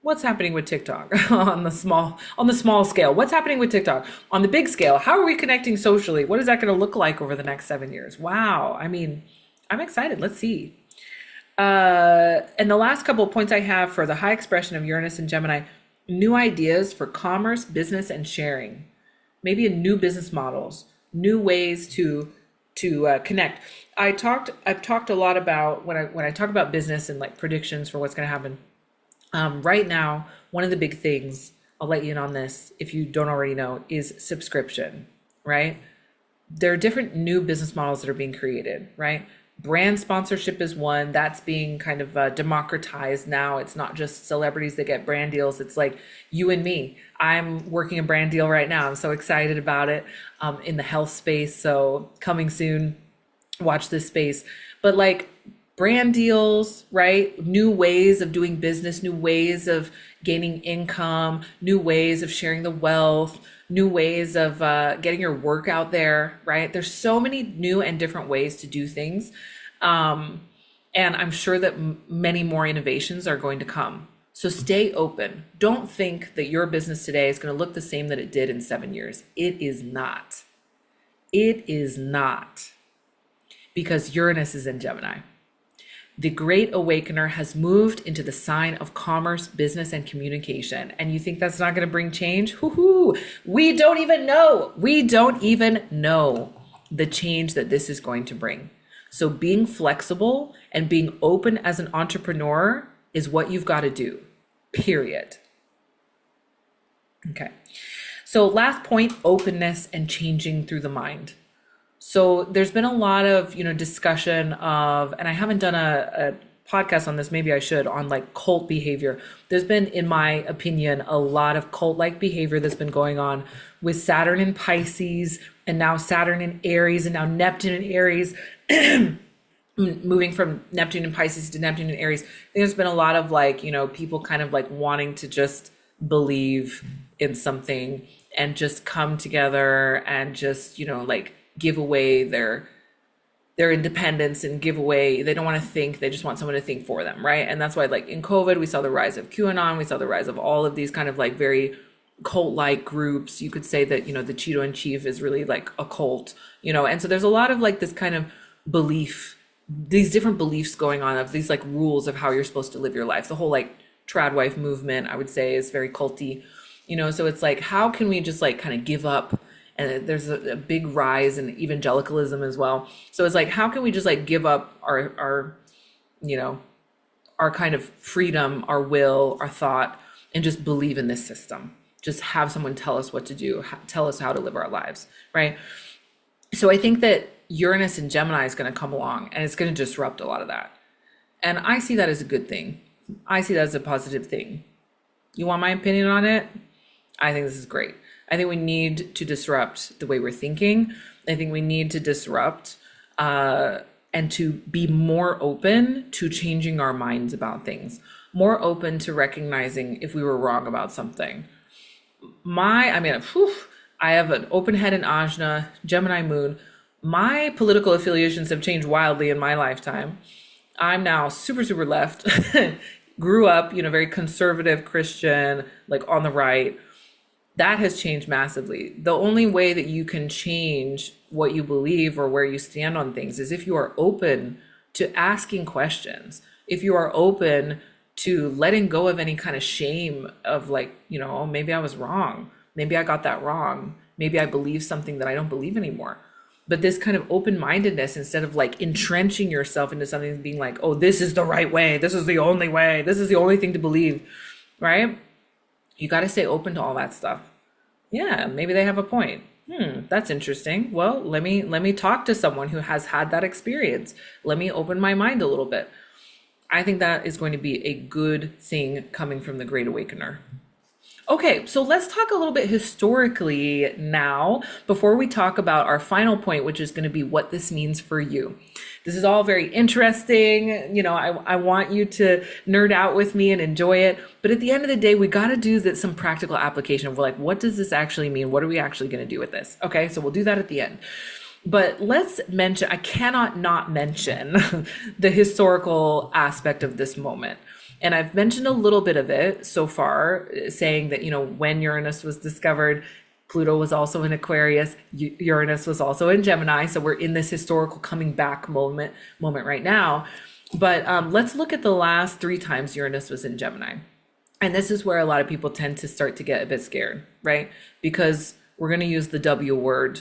What's happening with TikTok on the small scale? What's happening with TikTok on the big scale? How are we connecting socially? What is that going to look like over the next 7 years? Wow. I mean, I'm excited. Let's see. And the last couple of points I have for the high expression of Uranus and Gemini, new ideas for commerce, business, and sharing. Maybe in new business models, new ways to connect. I've talked a lot about when I talk about business and like predictions for what's going to happen. Right now, one of the big things, I'll let you in on this if you don't already know, is subscription, right? There are different new business models that are being created, right? Brand sponsorship is one that's being kind of democratized now. It's not just celebrities that get brand deals. It's like you and me. I'm working a brand deal right now. I'm so excited about it in the health space. So coming soon, watch this space. But like brand deals, right? New ways of doing business, new ways of gaining income, new ways of sharing the wealth, new ways of getting your work out there, right? There's so many new and different ways to do things. And I'm sure that many more innovations are going to come. So stay open. Don't think that your business today is going to look the same that it did in 7 years. It is not. It is not. Because Uranus is in Gemini. The Great Awakener has moved into the sign of commerce, business, and communication. And you think that's not going to bring change? Hoo-hoo. We don't even know. We don't even know the change that this is going to bring. So being flexible and being open as an entrepreneur is what you've got to do, period. Okay. So last point, openness and changing through the mind. So there's been a lot of, discussion of, and I haven't done a podcast on this, maybe I should, on like cult behavior. There's been, in my opinion, a lot of cult-like behavior that's been going on with Saturn in Pisces and now Saturn in Aries and now Neptune in Aries, moving from Neptune in Pisces to Neptune in Aries. I think there's been a lot of like, people kind of like wanting to just believe in something and just come together and just, like give away their independence and give away, they don't want to think, they just want someone to think for them, right? And that's why like in COVID, we saw the rise of QAnon, we saw the rise of all of these kind of like very cult-like groups. You could say that, the Cheeto in Chief is really like a cult, and so there's a lot of like this kind of belief, these different beliefs going on of these like rules of how you're supposed to live your life. The whole like trad wife movement, I would say, is very culty, so it's like, how can we just like kind of give up? And there's a big rise in evangelicalism as well. So it's like, how can we just like give up our kind of freedom, our will, our thought, and just believe in this system? Just have someone tell us what to do, tell us how to live our lives, right? So I think that Uranus and Gemini is going to come along and it's going to disrupt a lot of that. And I see that as a good thing. I see that as a positive thing. You want my opinion on it? I think this is great. I think we need to disrupt the way we're thinking. I think we need to disrupt and to be more open to changing our minds about things, more open to recognizing if we were wrong about something. I have an open head in Ajna, Gemini moon. My political affiliations have changed wildly in my lifetime. I'm now super, super left, grew up, very conservative Christian, like on the right. That has changed massively. The only way that you can change what you believe or where you stand on things is if you are open to asking questions, if you are open to letting go of any kind of shame of like, oh, maybe I was wrong. Maybe I got that wrong. Maybe I believe something that I don't believe anymore. But this kind of open-mindedness, instead of like entrenching yourself into something and being like, oh, this is the right way, this is the only way, this is the only thing to believe, right? You got to stay open to all that stuff. Yeah, maybe they have a point. That's interesting. Well, let me talk to someone who has had that experience. Let me open my mind a little bit. I think that is going to be a good thing coming from the Great Awakener. Okay, so let's talk a little bit historically now before we talk about our final point, which is going to be what this means for you. This is all very interesting. You know, I want you to nerd out with me and enjoy it. But at the end of the day, we got to do some practical application of like, what does this actually mean? What are we actually going to do with this? Okay, so we'll do that at the end. But let's mention, I cannot not mention the historical aspect of this moment. And I've mentioned a little bit of it so far, saying that, you know, when Uranus was discovered, Pluto was also in Aquarius, Uranus was also in Gemini. So we're in this historical coming back moment right now. But let's look at the last 3 times Uranus was in Gemini. And this is where a lot of people tend to start to get a bit scared, right? Because we're going to use the W word,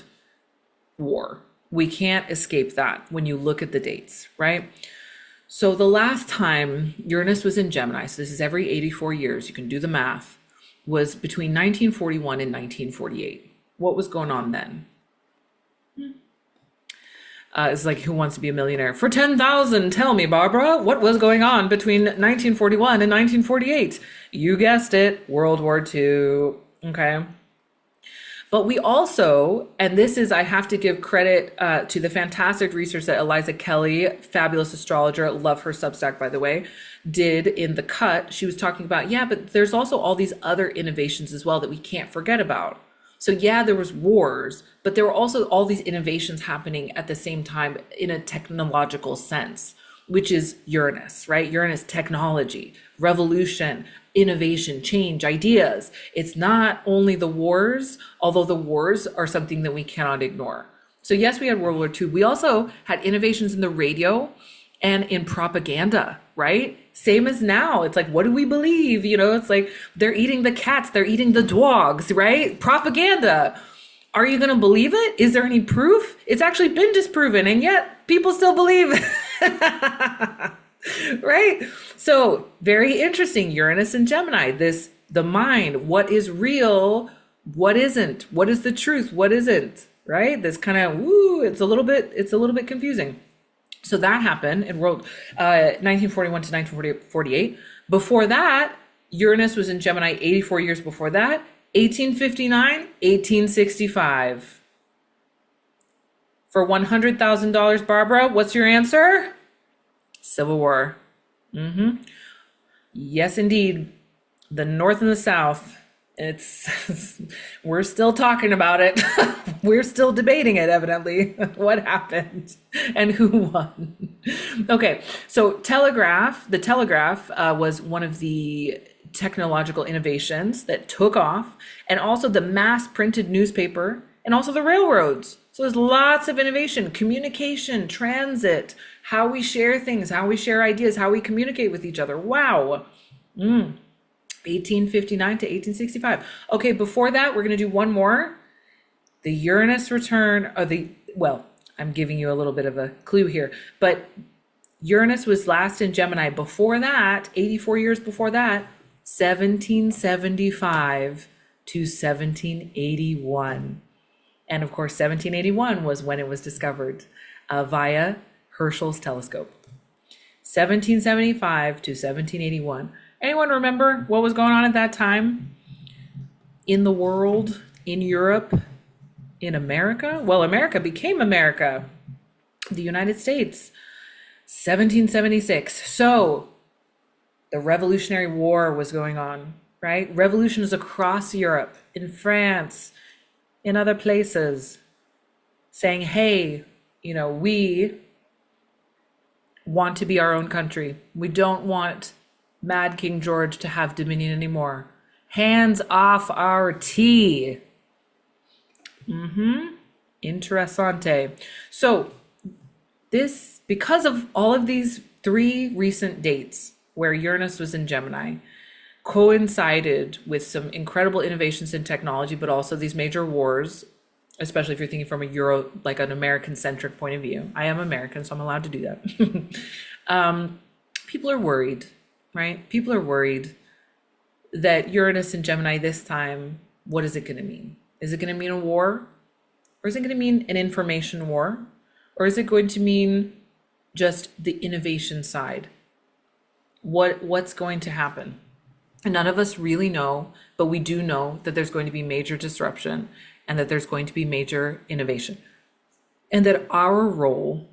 war. We can't escape that when you look at the dates, right? So the last time Uranus was in Gemini, so this is every 84 years, you can do the math, was between 1941 and 1948. What was going on then? It's like, Who Wants to Be a Millionaire? For 10,000, tell me, Barbara, what was going on between 1941 and 1948? You guessed it, World War II, okay? But we also, and this is, I have to give credit to the fantastic research that Eliza Kelly, fabulous astrologer, love her Substack, by the way, did in The Cut. She was talking about, yeah, but there's also all these other innovations as well that we can't forget about. So yeah, there was wars, but there were also all these innovations happening at the same time in a technological sense, which is Uranus, right? Uranus, technology, revolution, innovation, change, ideas. It's not only the wars, although the wars are something that we cannot ignore. So yes, we had World War II. We also had innovations in the radio and in propaganda, right? Same as now. It's like, what do we believe? You know, it's like they're eating the cats, they're eating the dogs, right? Propaganda. Are you going to believe it? Is there any proof? It's actually been disproven, and yet people still believe. Right? So very interesting. Uranus and Gemini, the mind, what is real, what isn't, what is the truth, what isn't, right? This kind of, it's a little bit confusing. So that happened in 1941 to 1948. Before that, Uranus was in Gemini 84 years before that, 1859, 1865. For $100,000, Barbara, what's your answer? Civil War. Yes, indeed. The North and the South. We're still talking about it. We're still debating it, evidently. What happened and who won? Okay, so the telegraph was one of the technological innovations that took off, and also the mass printed newspaper, and also the railroads. So there's lots of innovation, communication, transit, how we share things, how we share ideas, how we communicate with each other. Wow. 1859 to 1865. Okay, before that, we're going to do one more. The Uranus return, I'm giving you a little bit of a clue here, but Uranus was last in Gemini. Before that, 84 years before that, 1775 to 1781. And of course, 1781 was when it was discovered via Herschel's telescope. 1775 to 1781. Anyone remember what was going on at that time in the world, in Europe, in America? Well, America became America, the United States, 1776. So the Revolutionary War was going on, right? Revolutions across Europe, in France, in other places, saying, hey, we want to be our own country. We don't want Mad King George to have dominion anymore. Hands off our tea. Interessante. So because of all of these 3 recent dates where Uranus was in Gemini, coincided with some incredible innovations in technology, but also these major wars especially if you're thinking from a Euro, like an American centric point of view. I am American, so I'm allowed to do that. People are worried, right? People are worried that Uranus and Gemini this time, what is it going to mean? Is it going to mean a war? Or is it going to mean an information war? Or is it going to mean just the innovation side? What's going to happen? And none of us really know, but we do know that there's going to be major disruption and that there's going to be major innovation. And that our role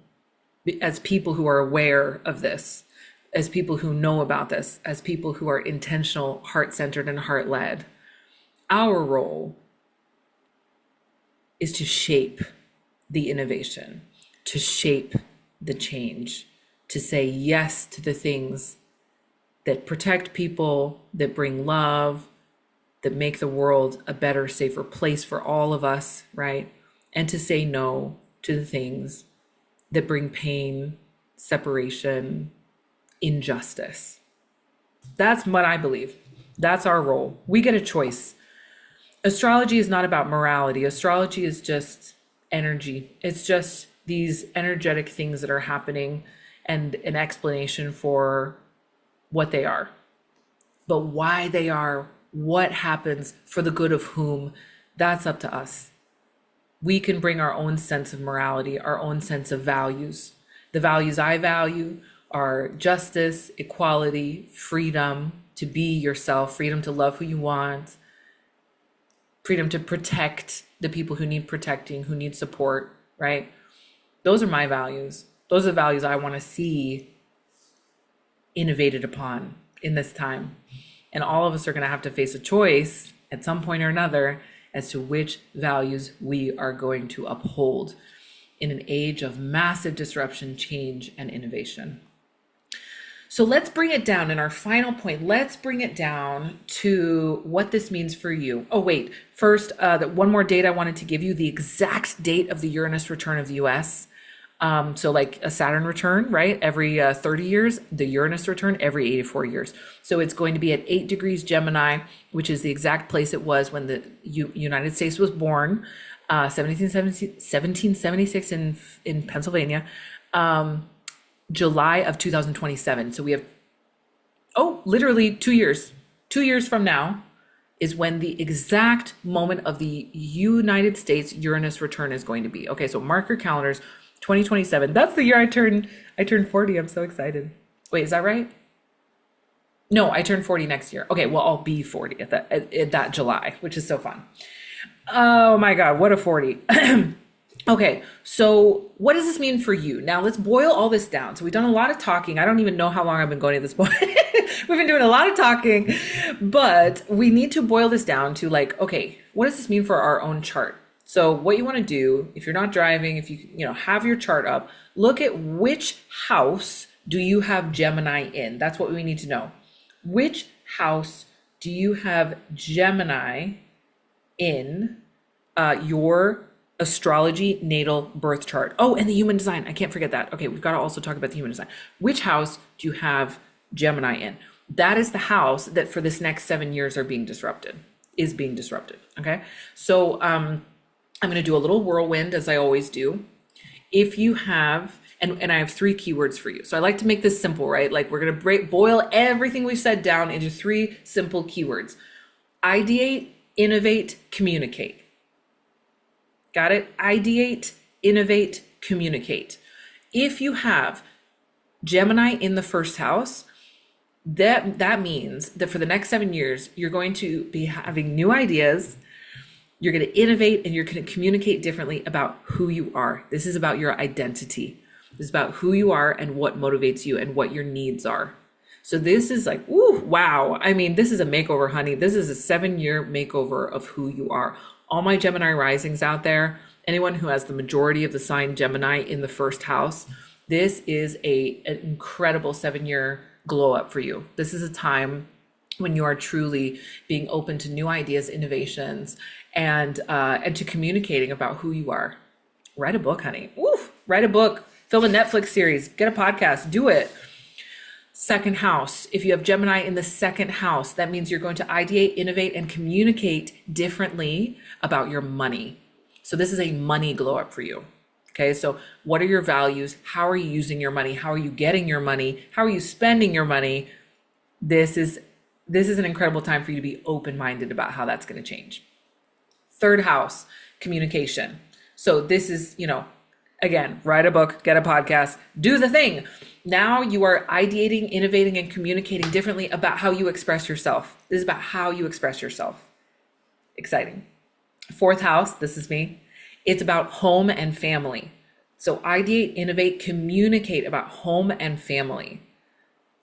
as people who are aware of this, as people who know about this, as people who are intentional, heart-centered, and heart-led, our role is to shape the innovation, to shape the change, to say yes to the things that protect people, that bring love, that make the world a better, safer place for all of us, right? And to say no to the things that bring pain, separation, injustice. That's what I believe. That's our role. We get a choice. Astrology is not about morality. Astrology is just energy. It's just these energetic things that are happening and an explanation for what they are. But why they are, what happens, for the good of whom, that's up to us. We can bring our own sense of morality, our own sense of values. The values I value are justice, equality, freedom to be yourself, freedom to love who you want, freedom to protect the people who need protecting, who need support, right? Those are my values. Those are the values I want to see innovated upon in this time. And all of us are going to have to face a choice at some point or another as to which values we are going to uphold in an age of massive disruption, change, and innovation. So let's bring it down in our final point. Let's bring it down to what this means for you. Oh, wait, first, one more date I wanted to give you, the exact date of the Uranus return of the US. So like a Saturn return, right? Every 30 years, the Uranus return every 84 years. So it's going to be at 8 degrees Gemini, which is the exact place it was when the United States was born, 1776 in Pennsylvania, July of 2027. So we have, literally 2 years. 2 years from now is when the exact moment of the United States Uranus return is going to be. Okay, so mark your calendars. 2027. That's the year I turned 40. I'm so excited. Wait, is that right? No, I turn 40 next year. Okay, well, I'll be 40 at that July, which is so fun. Oh my God, what a 40. Okay, so what does this mean for you? Now let's boil all this down. So we've done a lot of talking. I don't even know how long I've been going at this point. We've been doing a lot of talking, but we need to boil this down to like, okay, what does this mean for our own chart? So what you want to do, if you're not driving, if you have your chart up, look at which house do you have Gemini in? That's what we need to know. Which house do you have Gemini in your astrology natal birth chart? Oh, and the human design. I can't forget that. Okay, we've got to also talk about the human design. Which house do you have Gemini in? That is the house that for this next 7 years is being disrupted. Okay, so I'm going to do a little whirlwind as I always do. If you have, and I have 3 keywords for you. So I like to make this simple, right? Like we're going to boil everything we've said down into 3 simple keywords. Ideate, innovate, communicate. Got it? Ideate, innovate, communicate. If you have Gemini in the first house, that means that for the next 7 years, you're going to be having new ideas. You're going to innovate and you're going to communicate differently about who you are. This is about your identity. This is about who you are and what motivates you and what your needs are. So this is like, ooh, wow. I mean, this is a makeover, honey. This is a 7-year makeover of who you are. All my Gemini risings out there, anyone who has the majority of the sign Gemini in the first house, this is an incredible 7-year glow up for you. This is a time when you are truly being open to new ideas, innovations, and to communicating about who you are. Write a book, honey. Woof, write a book, film a Netflix series, get a podcast, do it. Second house. If you have Gemini in the second house, that means you're going to ideate, innovate, and communicate differently about your money. So this is a money glow up for you. Okay, so what are your values? How are you using your money? How are you getting your money? How are you spending your money? This is an incredible time for you to be open-minded about how that's going to change. Third house, communication. So this is, again, write a book, get a podcast, do the thing. Now you are ideating, innovating, and communicating differently about how you express yourself. This is about how you express yourself. Exciting. Fourth house, this is me. It's about home and family. So ideate, innovate, communicate about home and family.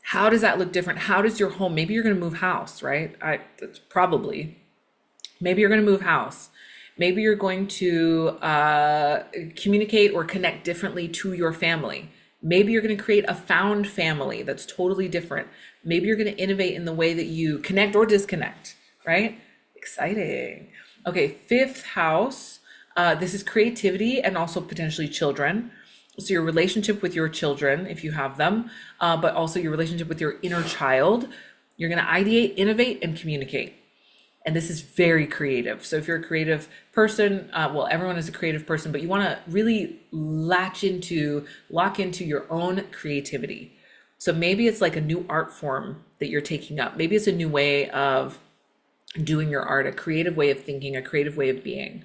How does that look different? How does your home, maybe you're going to move house, right? Maybe you're going to move house. Maybe you're going to communicate or connect differently to your family. Maybe you're going to create a found family that's totally different. Maybe you're going to innovate in the way that you connect or disconnect, right? Exciting. Okay, fifth house. This is creativity and also potentially children. So your relationship with your children, if you have them, but also your relationship with your inner child. You're going to ideate, innovate, and communicate. And this is very creative. So if you're a creative person, everyone is a creative person, but you want to really lock into your own creativity. So maybe it's like a new art form that you're taking up. Maybe it's a new way of doing your art, a creative way of thinking, a creative way of being.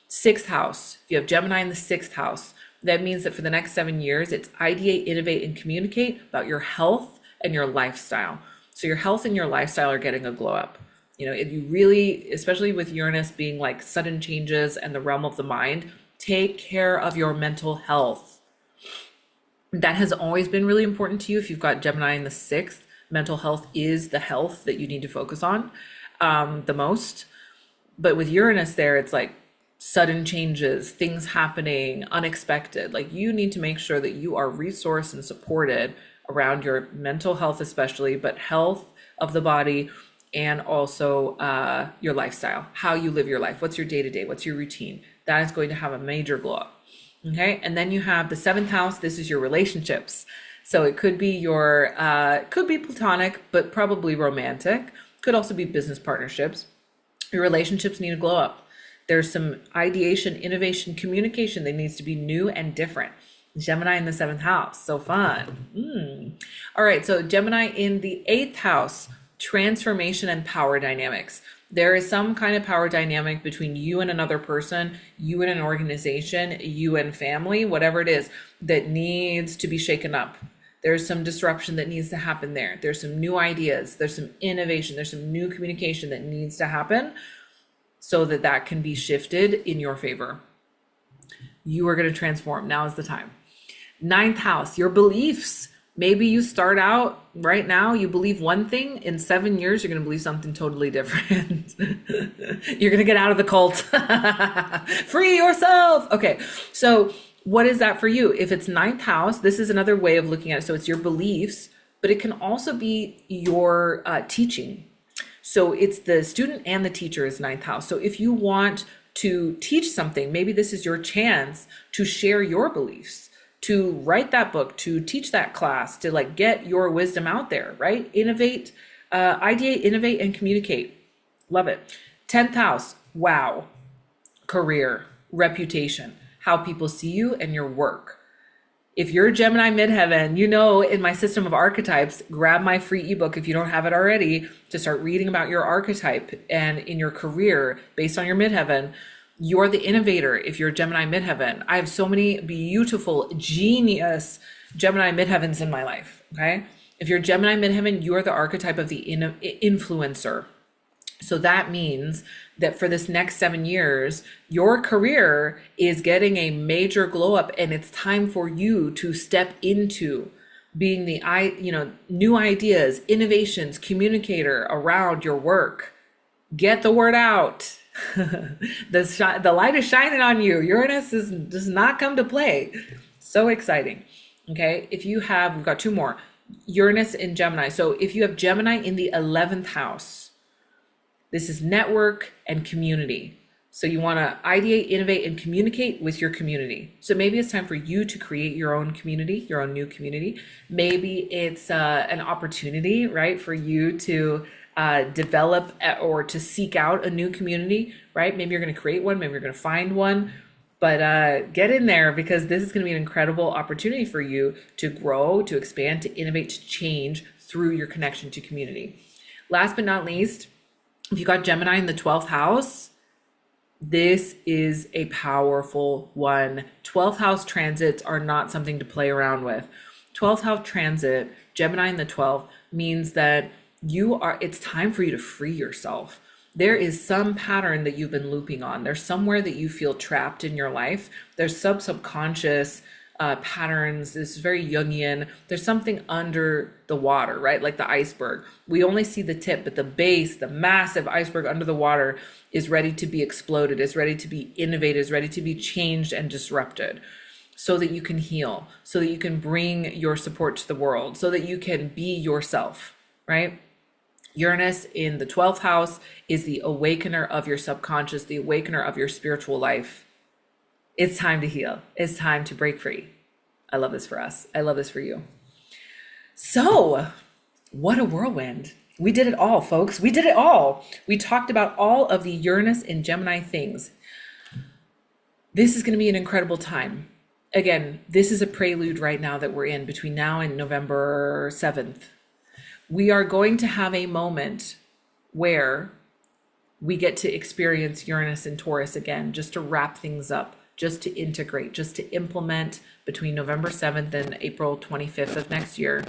Sixth house, if you have Gemini in the sixth house, that means that for the next 7 years, it's ideate, innovate, and communicate about your health and your lifestyle. So your health and your lifestyle are getting a glow up. If you really, especially with Uranus being like sudden changes and the realm of the mind, take care of your mental health. That has always been really important to you. If you've got Gemini in the sixth, mental health is the health that you need to focus on the most. But with Uranus there, it's like sudden changes, things happening, unexpected. Like you need to make sure that you are resourced and supported around your mental health, especially, but health of the body and also your lifestyle, how you live your life. What's your day-to-day? What's your routine? That is going to have a major glow up. Okay. And then you have the seventh house. This is your relationships. So it could be could be platonic, but probably romantic. Could also be business partnerships. Your relationships need to glow up. There's some ideation, innovation, communication that needs to be new and different. Gemini in the seventh house. So fun. All right. So Gemini in the eighth house, transformation and power dynamics. There is some kind of power dynamic between you and another person, you and an organization, you and family, whatever it is that needs to be shaken up. There's some disruption that needs to happen there. There's some new ideas. There's some innovation. There's some new communication that needs to happen so that can be shifted in your favor. You are going to transform. Now is the time. Ninth house, your beliefs. Maybe you start out right now, you believe one thing. In 7 years, you're going to believe something totally different. You're going to get out of the cult. Free yourself. Okay. So what is that for you? If it's ninth house, this is another way of looking at it. So it's your beliefs, but it can also be your teaching. So it's the student and the teacher is ninth house. So if you want to teach something, maybe this is your chance to share your beliefs, to write that book, to teach that class, to like get your wisdom out there, right? Innovate, ideate, innovate, and communicate. Love it. 10th house, wow. Career, reputation, how people see you and your work. If you're Gemini midheaven, in my system of archetypes, grab my free ebook if you don't have it already to start reading about your archetype and in your career based on your midheaven. You're the innovator if you're Gemini midheaven. I have so many beautiful, genius Gemini midheavens in my life, okay? If you're Gemini midheaven, you're the archetype of the influencer. So that means that for this next 7 years, your career is getting a major glow up and it's time for you to step into being the new ideas, innovations, communicator around your work. Get the word out. The light is shining on you. Uranus does not come to play. So exciting. Okay. We've got two more. Uranus in Gemini. So if you have Gemini in the 11th house, this is network and community. So you want to ideate, innovate, and communicate with your community. So maybe it's time for you to create your own community, your own new community. Maybe it's an opportunity, right, for you to develop or to seek out a new community, right? Maybe you're going to create one, maybe you're going to find one, but get in there, because this is going to be an incredible opportunity for you to grow, to expand, to innovate, to change through your connection to community. Last but not least, if you got Gemini in the 12th house, this is a powerful one. 12th house transits are not something to play around with. 12th house transit, Gemini in the 12th, means that it's time for you to free yourself. There is some pattern that you've been looping on. There's somewhere that you feel trapped in your life. There's subconscious patterns. This is very Jungian. There's something under the water, right? Like the iceberg. We only see the tip, but the base, the massive iceberg under the water, is ready to be exploded, is ready to be innovated, is ready to be changed and disrupted, so that you can heal, so that you can bring your support to the world, so that you can be yourself, right? Uranus in the 12th house is the awakener of your subconscious, the awakener of your spiritual life. It's time to heal. It's time to break free. I love this for us. I love this for you. So, what a whirlwind. We did it all, folks. We did it all. We talked about all of the Uranus and Gemini things. This is going to be an incredible time. Again, this is a prelude right now that we're in between now and November 7th. We are going to have a moment where we get to experience Uranus and Taurus again, just to wrap things up, just to integrate, just to implement between November 7th and April 25th of next year,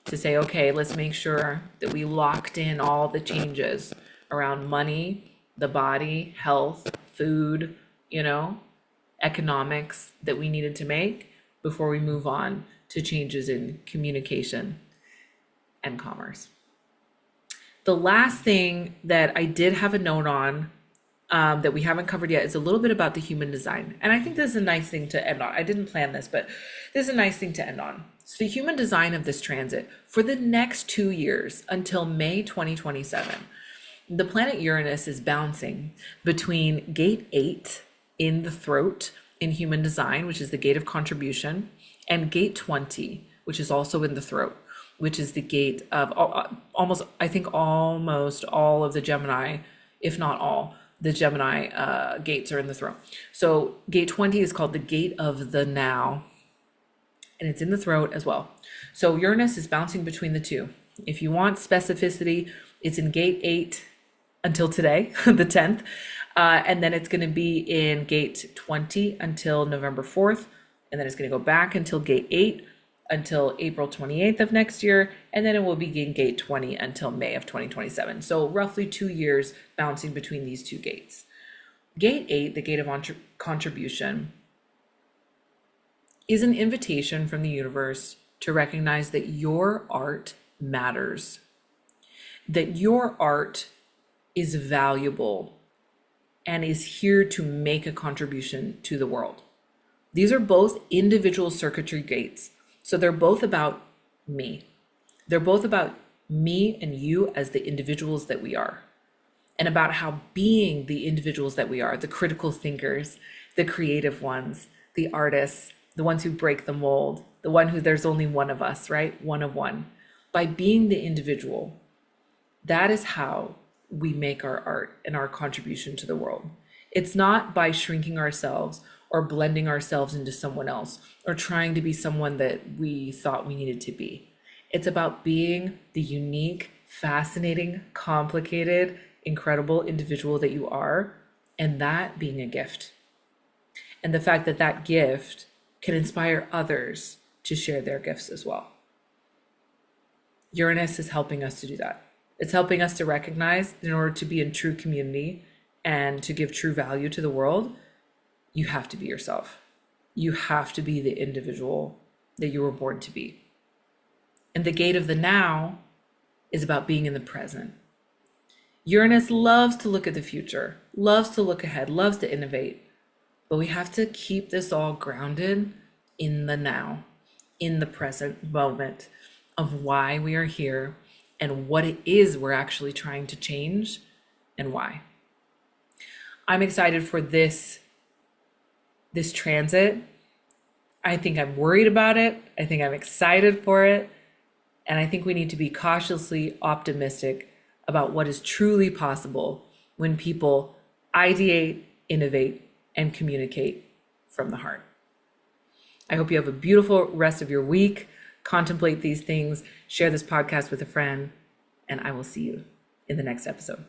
to say, okay, let's make sure that we locked in all the changes around money, the body, health, food, economics that we needed to make before we move on to changes in communication and commerce. The last thing that I did have a note on that we haven't covered yet is a little bit about the human design. And I think this is a nice thing to end on. I didn't plan this, but this is a nice thing to end on. So the human design of this transit for the next 2 years until May 2027, the planet Uranus is bouncing between gate 8 in the throat in human design, which is the gate of contribution, and gate 20, which is also in the throat, which is the gate of almost all of the Gemini, if not all, the Gemini gates are in the throat. So gate 20 is called the gate of the now, and it's in the throat as well. So Uranus is bouncing between the two. If you want specificity, it's in gate 8 until today, the 10th, and then it's going to be in gate 20 until November 4th, and then it's going to go back until gate 8 until April 28th of next year, and then it will begin gate 20 until May of 2027. So roughly 2 years bouncing between these two gates. Gate 8, the gate of contribution, is an invitation from the universe to recognize that your art matters, that your art is valuable and is here to make a contribution to the world. These are both individual circuitry gates. So they're both about me. They're both about me and you as the individuals that we are, and about how being the individuals that we are, the critical thinkers, the creative ones, the artists, the ones who break the mold, the one who there's only one of us, right? One of one. By being the individual, that is how we make our art and our contribution to the world. It's not by shrinking ourselves or blending ourselves into someone else or trying to be someone that we thought we needed to be. It's about being the unique, fascinating, complicated, incredible individual that you are, and that being a gift. And the fact that that gift can inspire others to share their gifts as well. Uranus is helping us to do that. It's helping us to recognize that in order to be in true community and to give true value to the world, you have to be yourself. You have to be the individual that you were born to be. And the gate of the now is about being in the present. Uranus loves to look at the future, loves to look ahead, loves to innovate. But we have to keep this all grounded in the now, in the present moment of why we are here and what it is we're actually trying to change and why. I'm excited for this transit. I think I'm worried about it. I think I'm excited for it. And I think we need to be cautiously optimistic about what is truly possible when people ideate, innovate, and communicate from the heart. I hope you have a beautiful rest of your week. Contemplate these things, share this podcast with a friend, and I will see you in the next episode.